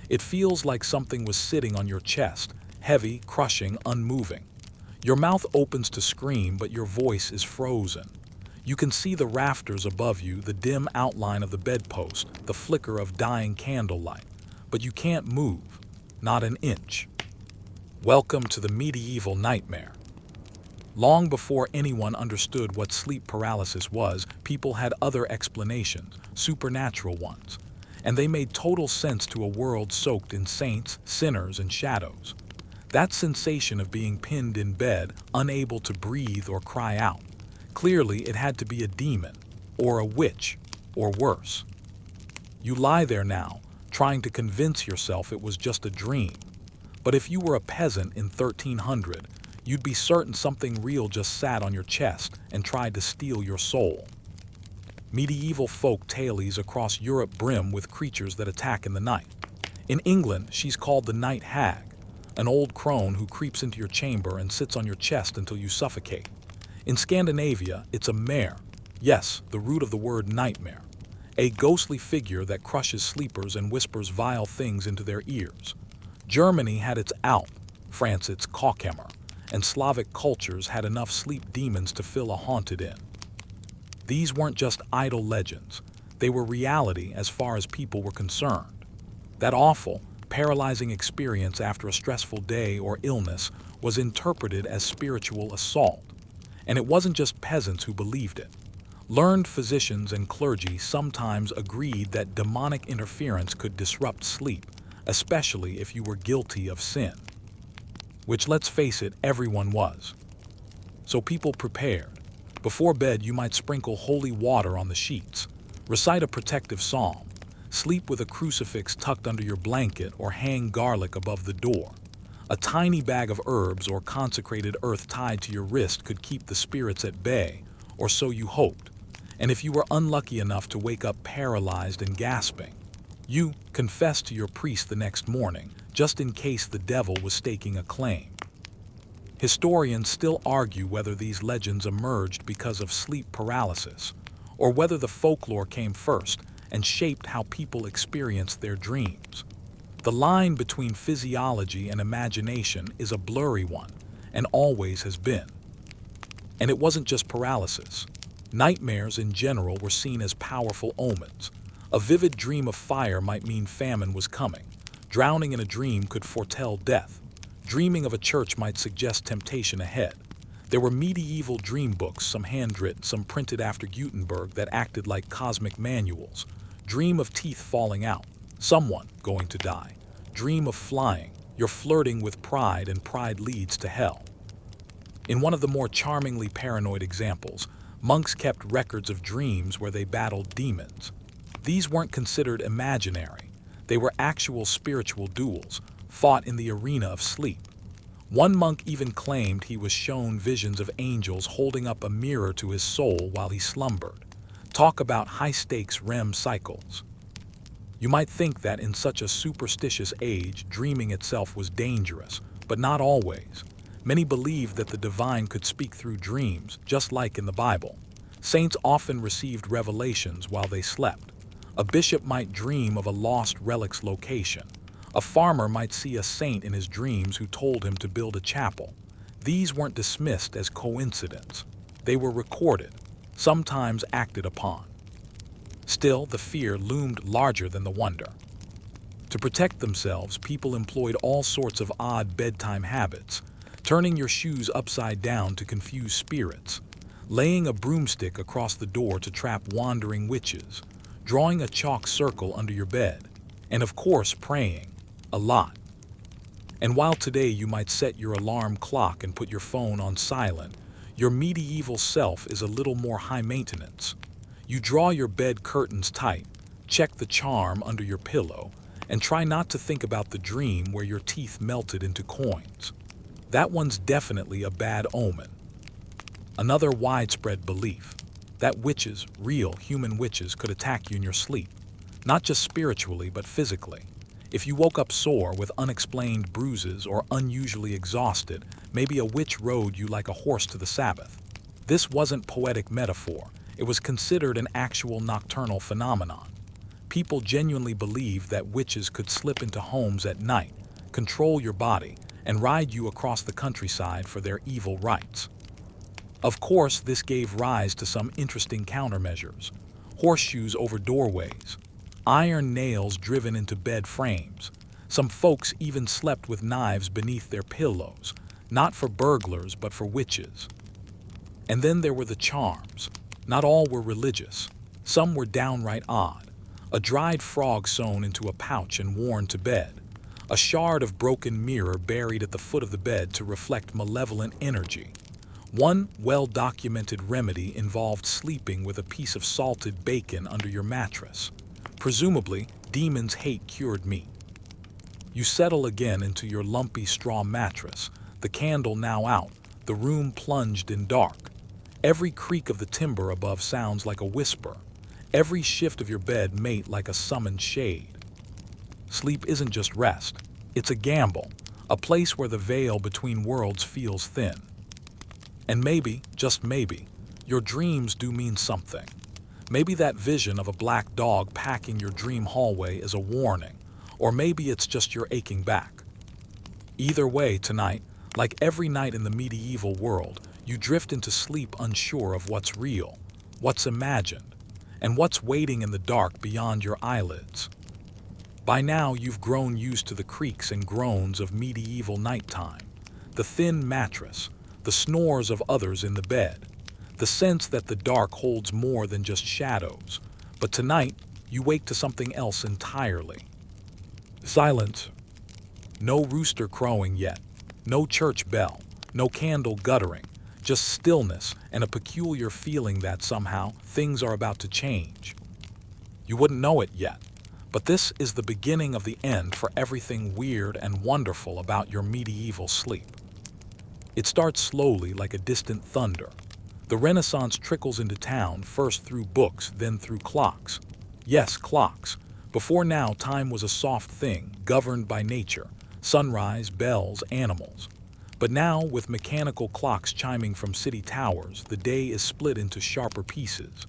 It feels like something was sitting on your chest, heavy, crushing, unmoving. Your mouth opens to scream, but your voice is frozen. You can see the rafters above you, the dim outline of the bedpost, the flicker of dying candlelight, but you can't move, not an inch. Welcome to the medieval nightmare. Long before anyone understood what sleep paralysis was, people had other explanations, supernatural ones, and they made total sense to a world soaked in saints, sinners, and shadows. That sensation of being pinned in bed, unable to breathe or cry out. Clearly, it had to be a demon, or a witch, or worse. You lie there now, trying to convince yourself it was just a dream. But if you were a peasant in 1300, you'd be certain something real just sat on your chest and tried to steal your soul. Medieval folk tales across Europe brim with creatures that attack in the night. In England, she's called the night hag, an old crone who creeps into your chamber and sits on your chest until you suffocate. In Scandinavia, it's a mare, yes, the root of the word nightmare, a ghostly figure that crushes sleepers and whispers vile things into their ears. Germany had its Alp, France its Cockhammer, and Slavic cultures had enough sleep demons to fill a haunted inn. These weren't just idle legends, they were reality as far as people were concerned. That awful, paralyzing experience after a stressful day or illness was interpreted as spiritual assault. And it wasn't just peasants who believed it. Learned physicians and clergy sometimes agreed that demonic interference could disrupt sleep, especially if you were guilty of sin. Which, let's face it, everyone was. So people prepared. Before bed, you might sprinkle holy water on the sheets, recite a protective psalm, sleep with a crucifix tucked under your blanket, or hang garlic above the door. A tiny bag of herbs or consecrated earth tied to your wrist could keep the spirits at bay, or so you hoped. And if you were unlucky enough to wake up paralyzed and gasping, you confessed to your priest the next morning, just in case the devil was staking a claim. Historians still argue whether these legends emerged because of sleep paralysis, or whether the folklore came first and shaped how people experienced their dreams. The line between physiology and imagination is a blurry one, and always has been. And it wasn't just paralysis. Nightmares in general were seen as powerful omens. A vivid dream of fire might mean famine was coming. Drowning in a dream could foretell death. Dreaming of a church might suggest temptation ahead. There were medieval dream books, some handwritten, some printed after Gutenberg, that acted like cosmic manuals. Dream of teeth falling out, someone going to die. Dream of flying, you're flirting with pride and pride leads to hell. In one of the more charmingly paranoid examples, monks kept records of dreams where they battled demons. These weren't considered imaginary. They were actual spiritual duels, fought in the arena of sleep. One monk even claimed he was shown visions of angels holding up a mirror to his soul while he slumbered. Talk about high-stakes REM cycles. You might think that in such a superstitious age, dreaming itself was dangerous, but not always. Many believed that the divine could speak through dreams, just like in the Bible. Saints often received revelations while they slept. A bishop might dream of a lost relic's location. A farmer might see a saint in his dreams who told him to build a chapel. These weren't dismissed as coincidence. They were recorded, sometimes acted upon. Still, the fear loomed larger than the wonder. To protect themselves, people employed all sorts of odd bedtime habits, turning your shoes upside down to confuse spirits, laying a broomstick across the door to trap wandering witches, drawing a chalk circle under your bed, and of course praying, a lot. And while today you might set your alarm clock and put your phone on silent, your medieval self is a little more high maintenance. You draw your bed curtains tight, check the charm under your pillow, and try not to think about the dream where your teeth melted into coins. That one's definitely a bad omen. Another widespread belief: that witches, real human witches, could attack you in your sleep. Not just spiritually, but physically. If you woke up sore with unexplained bruises or unusually exhausted, maybe a witch rode you like a horse to the Sabbath. This wasn't poetic metaphor. It was considered an actual nocturnal phenomenon. People genuinely believed that witches could slip into homes at night, control your body, and ride you across the countryside for their evil rites. Of course, this gave rise to some interesting countermeasures: horseshoes over doorways, iron nails driven into bed frames. Some folks even slept with knives beneath their pillows, not for burglars but for witches. And then there were the charms. Not all were religious. Some were downright odd. A dried frog sewn into a pouch and worn to bed. A shard of broken mirror buried at the foot of the bed to reflect malevolent energy. One well-documented remedy involved sleeping with a piece of salted bacon under your mattress. Presumably, demons hate cured meat. You settle again into your lumpy straw mattress, the candle now out, the room plunged in dark. Every creak of the timber above sounds like a whisper. Every shift of your bed mate like a summoned shade. Sleep isn't just rest. It's a gamble, a place where the veil between worlds feels thin. And maybe, just maybe, your dreams do mean something. Maybe that vision of a black dog packing your dream hallway is a warning, or maybe it's just your aching back. Either way, tonight, like every night in the medieval world, you drift into sleep unsure of what's real, what's imagined, and what's waiting in the dark beyond your eyelids. By now, you've grown used to the creaks and groans of medieval nighttime. The thin mattress, the snores of others in the bed, the sense that the dark holds more than just shadows. But tonight, you wake to something else entirely. Silence. No rooster crowing yet, no church bell, no candle guttering, just stillness and a peculiar feeling that somehow things are about to change. You wouldn't know it yet, but this is the beginning of the end for everything weird and wonderful about your medieval sleep. It starts slowly like a distant thunder. The Renaissance trickles into town first through books, then through clocks. Yes, clocks. Before now, time was a soft thing, governed by nature, sunrise, bells, animals. But now, with mechanical clocks chiming from city towers, the day is split into sharper pieces.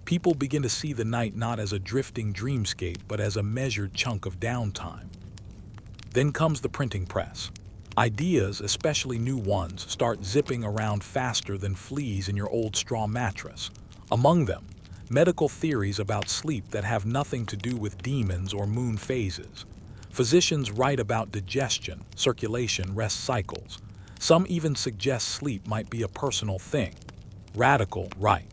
People begin to see the night not as a drifting dreamscape, but as a measured chunk of downtime. Then comes the printing press. Ideas, especially new ones, start zipping around faster than fleas in your old straw mattress. Among them, medical theories about sleep that have nothing to do with demons or moon phases. Physicians write about digestion, circulation, rest cycles. Some even suggest sleep might be a personal thing. Radical, right?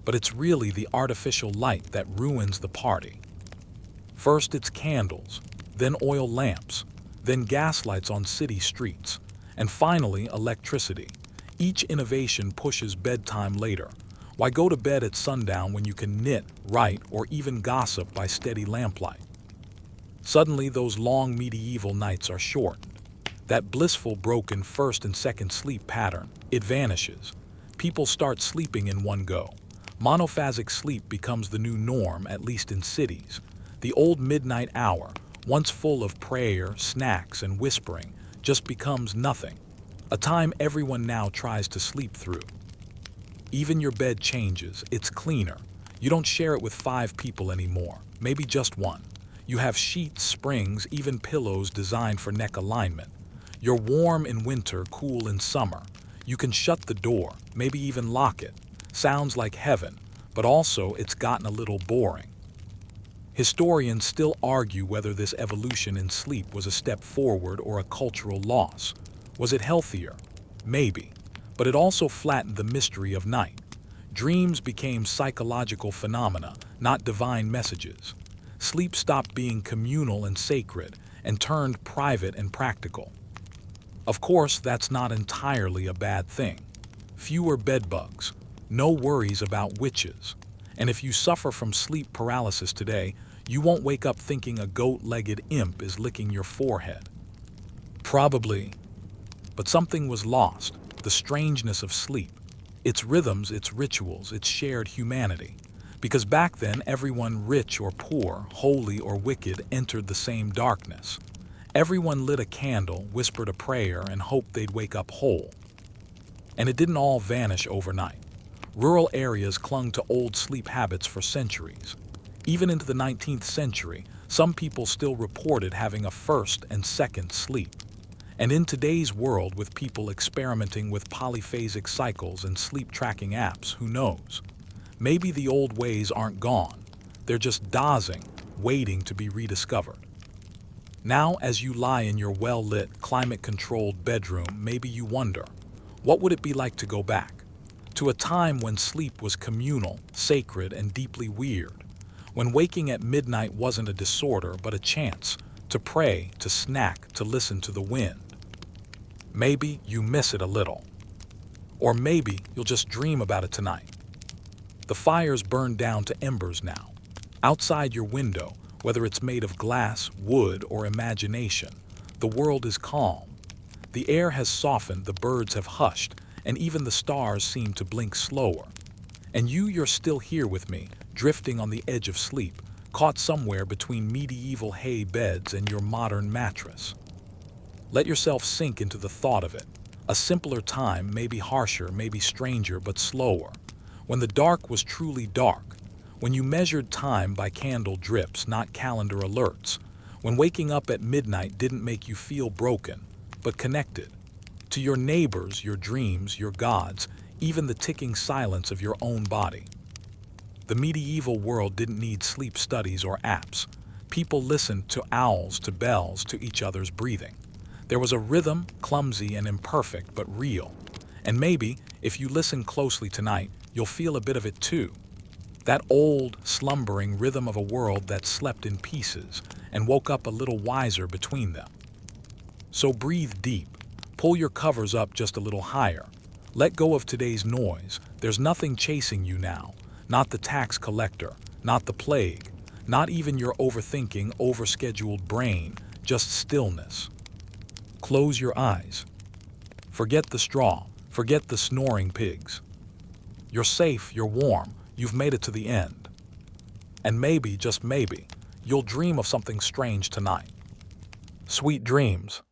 But it's really the artificial light that ruins the party. First it's candles, then oil lamps, then gaslights on city streets, and finally electricity. Each innovation pushes bedtime later. Why go to bed at sundown when you can knit, write, or even gossip by steady lamplight? Suddenly those long medieval nights are shortened. That blissful broken first and second sleep pattern, it vanishes. People start sleeping in one go. Monophasic sleep becomes the new norm, at least in cities. The old midnight hour, once full of prayer, snacks, and whispering, just becomes nothing. A time everyone now tries to sleep through. Even your bed changes, it's cleaner. You don't share it with 5 people anymore, maybe just one. You have sheets, springs, even pillows designed for neck alignment. You're warm in winter, cool in summer. You can shut the door, maybe even lock it. Sounds like heaven, but also it's gotten a little boring. Historians still argue whether this evolution in sleep was a step forward or a cultural loss. Was it healthier? Maybe. But it also flattened the mystery of night. Dreams became psychological phenomena, not divine messages. Sleep stopped being communal and sacred and turned private and practical. Of course, that's not entirely a bad thing. Fewer bedbugs, no worries about witches. And if you suffer from sleep paralysis today, you won't wake up thinking a goat-legged imp is licking your forehead. Probably. But something was lost, the strangeness of sleep. Its rhythms, its rituals, its shared humanity. Because back then, everyone rich or poor, holy or wicked, entered the same darkness. Everyone lit a candle, whispered a prayer, and hoped they'd wake up whole. And it didn't all vanish overnight. Rural areas clung to old sleep habits for centuries. Even into the 19th century, some people still reported having a first and second sleep. And in today's world, with people experimenting with polyphasic cycles and sleep tracking apps, who knows? Maybe the old ways aren't gone. They're just dozing, waiting to be rediscovered. Now, as you lie in your well-lit, climate-controlled bedroom, maybe you wonder, what would it be like to go back? To a time when sleep was communal, sacred, and deeply weird. When waking at midnight wasn't a disorder, but a chance to pray, to snack, to listen to the wind. Maybe you miss it a little. Or maybe you'll just dream about it tonight. The fire's burned down to embers now. Outside your window, whether it's made of glass, wood, or imagination, the world is calm. The air has softened, the birds have hushed, and even the stars seem to blink slower. And you're still here with me, drifting on the edge of sleep, caught somewhere between medieval hay beds and your modern mattress. Let yourself sink into the thought of it. A simpler time, maybe harsher, maybe stranger, but slower. When the dark was truly dark. When you measured time by candle drips, not calendar alerts. When waking up at midnight didn't make you feel broken, but connected. To your neighbors, your dreams, your gods, even the ticking silence of your own body. The medieval world didn't need sleep studies or apps. People listened to owls, to bells, to each other's breathing. There was a rhythm, clumsy and imperfect, but real. And maybe, if you listen closely tonight, you'll feel a bit of it too. That old, slumbering rhythm of a world that slept in pieces and woke up a little wiser between them. So breathe deep. Pull your covers up just a little higher. Let go of today's noise. There's nothing chasing you now. Not the tax collector, not the plague, not even your overthinking, overscheduled brain, just stillness. Close your eyes. Forget the straw. Forget the snoring pigs. You're safe, you're warm, you've made it to the end. And maybe, just maybe, you'll dream of something strange tonight. Sweet dreams.